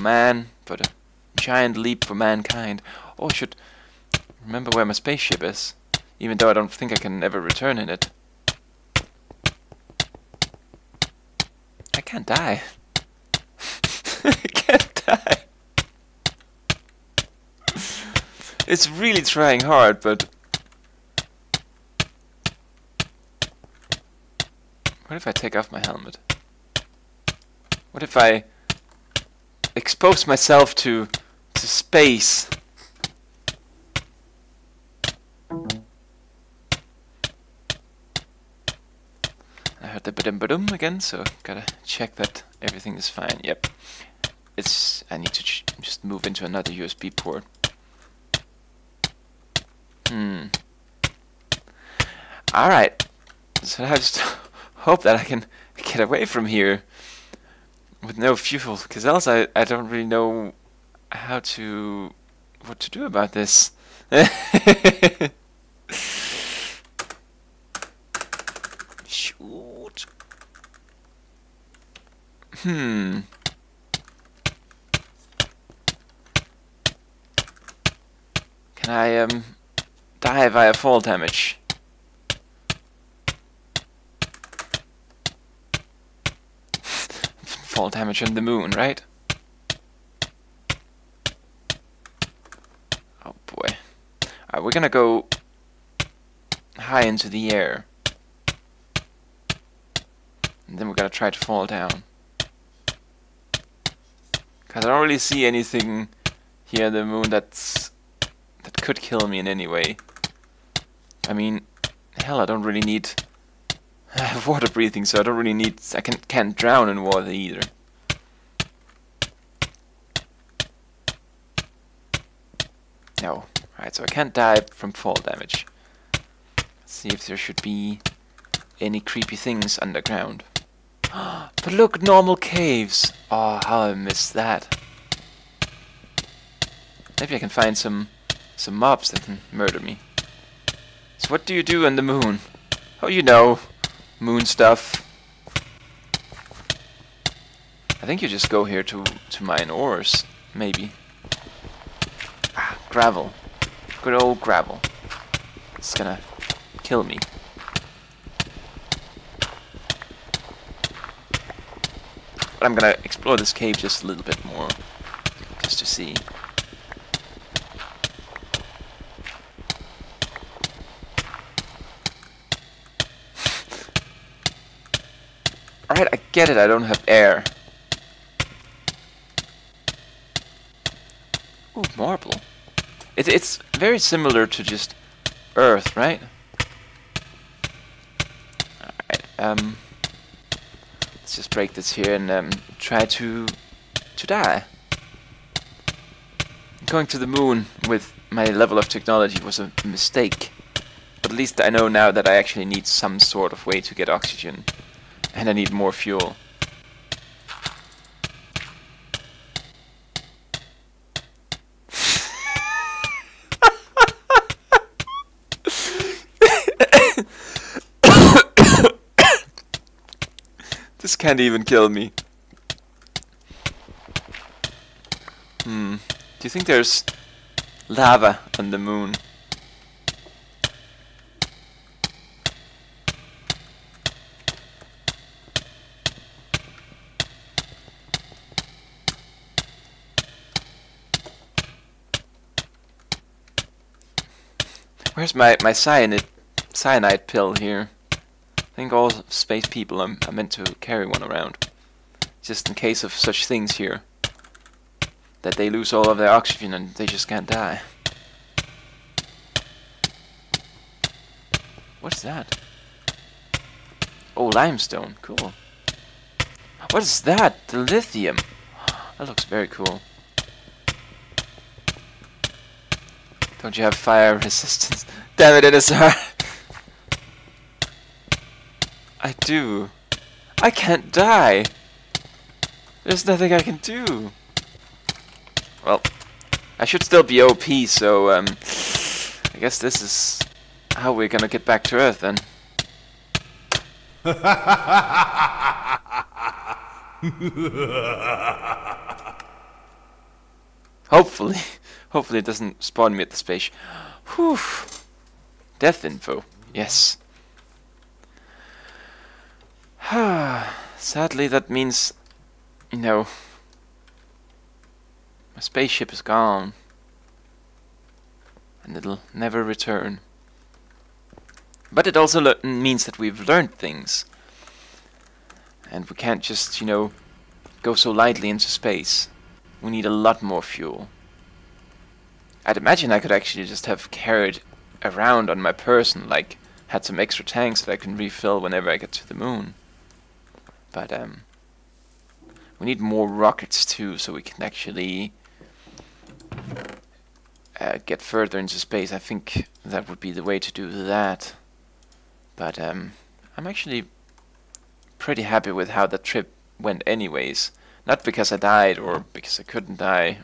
man, but a giant leap for mankind. Oh, I should remember where my spaceship is, even though I don't think I can ever return in it. I can't die. I can't die. It's really trying hard, but what if I take off my helmet? What if I expose myself to space? I heard the ba-dum again, so gotta check that everything is fine. Yep. I need to just move into another USB port. Alright. So I just hope that I can get away from here with no fuel, because else I don't really know what to do about this. Shoot. Can I die via fall damage? Fall damage on the moon, right? We're gonna go high into the air. And then we're gonna try to fall down. Cause I don't really see anything here on the moon that could kill me in any way. I mean, hell, I don't really need... I have water breathing, so I don't really need... I can't drown in water either. No. Alright, so I can't die from fall damage. Let's see if there should be any creepy things underground. But look, normal caves! Oh, how I missed that. Maybe I can find some mobs that can murder me. So what do you do on the moon? Oh, you know, moon stuff. I think you just go here to mine ores, maybe. Ah, gravel. Good old gravel. It's gonna kill me. But I'm gonna explore this cave just a little bit more, just to see. Alright, I get it, I don't have air. Ooh, marble. It's very similar to just earth, right? Alright, let's just break this here and try to die. Going to the moon with my level of technology was a mistake. But at least I know now that I actually need some sort of way to get oxygen. And I need more fuel. This can't even kill me. Do you think there's lava on the moon? Where's my cyanide pill here? I think all space people are meant to carry one around. Just in case of such things here. That they lose all of their oxygen and they just can't die. What's that? Oh, limestone. Cool. What is that? The lithium. That looks very cool. Don't you have fire resistance? Damn it, NSR! I do. I can't die! There's nothing I can do! Well, I should still be OP, so I guess this is how we're gonna get back to Earth then. Hopefully. Hopefully it doesn't spawn me at the space. Whew. Death info. Yes. Sadly that means, you know, my spaceship is gone. And it'll never return. But it also means that we've learned things. And we can't just, you know, go so lightly into space. We need a lot more fuel. I'd imagine I could actually just have carried around on my person, like had some extra tanks that I can refill whenever I get to the moon. But we need more rockets too, so we can actually get further into space. I think that would be the way to do that. But I'm actually pretty happy with how the trip went anyways. Not because I died or because I couldn't die,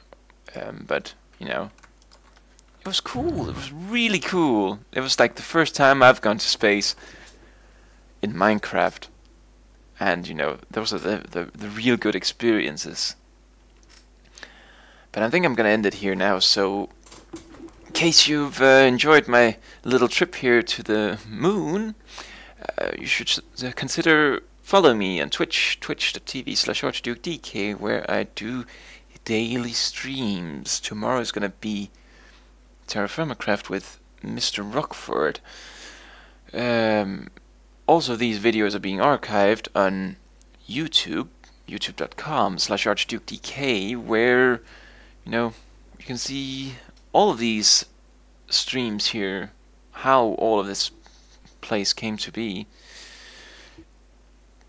but, you know, it was cool. It was really cool. It was like the first time I've gone to space in Minecraft. And, you know, those are the real good experiences. But I think I'm gonna end it here now, so in case you've enjoyed my little trip here to the moon, you should consider following me on Twitch, twitch.tv/ArchdukeDK, where I do daily streams. Tomorrow is gonna be Terra Firma Craft with Mr. Rockford. Also, these videos are being archived on YouTube, youtube.com/archdukedk, where, you know, you can see all of these streams here, how all of this place came to be.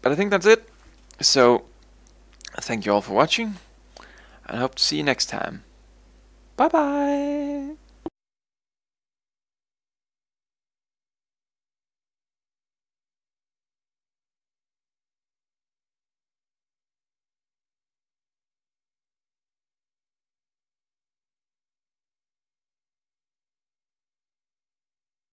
But I think that's it. So, thank you all for watching, and I hope to see you next time. Bye bye!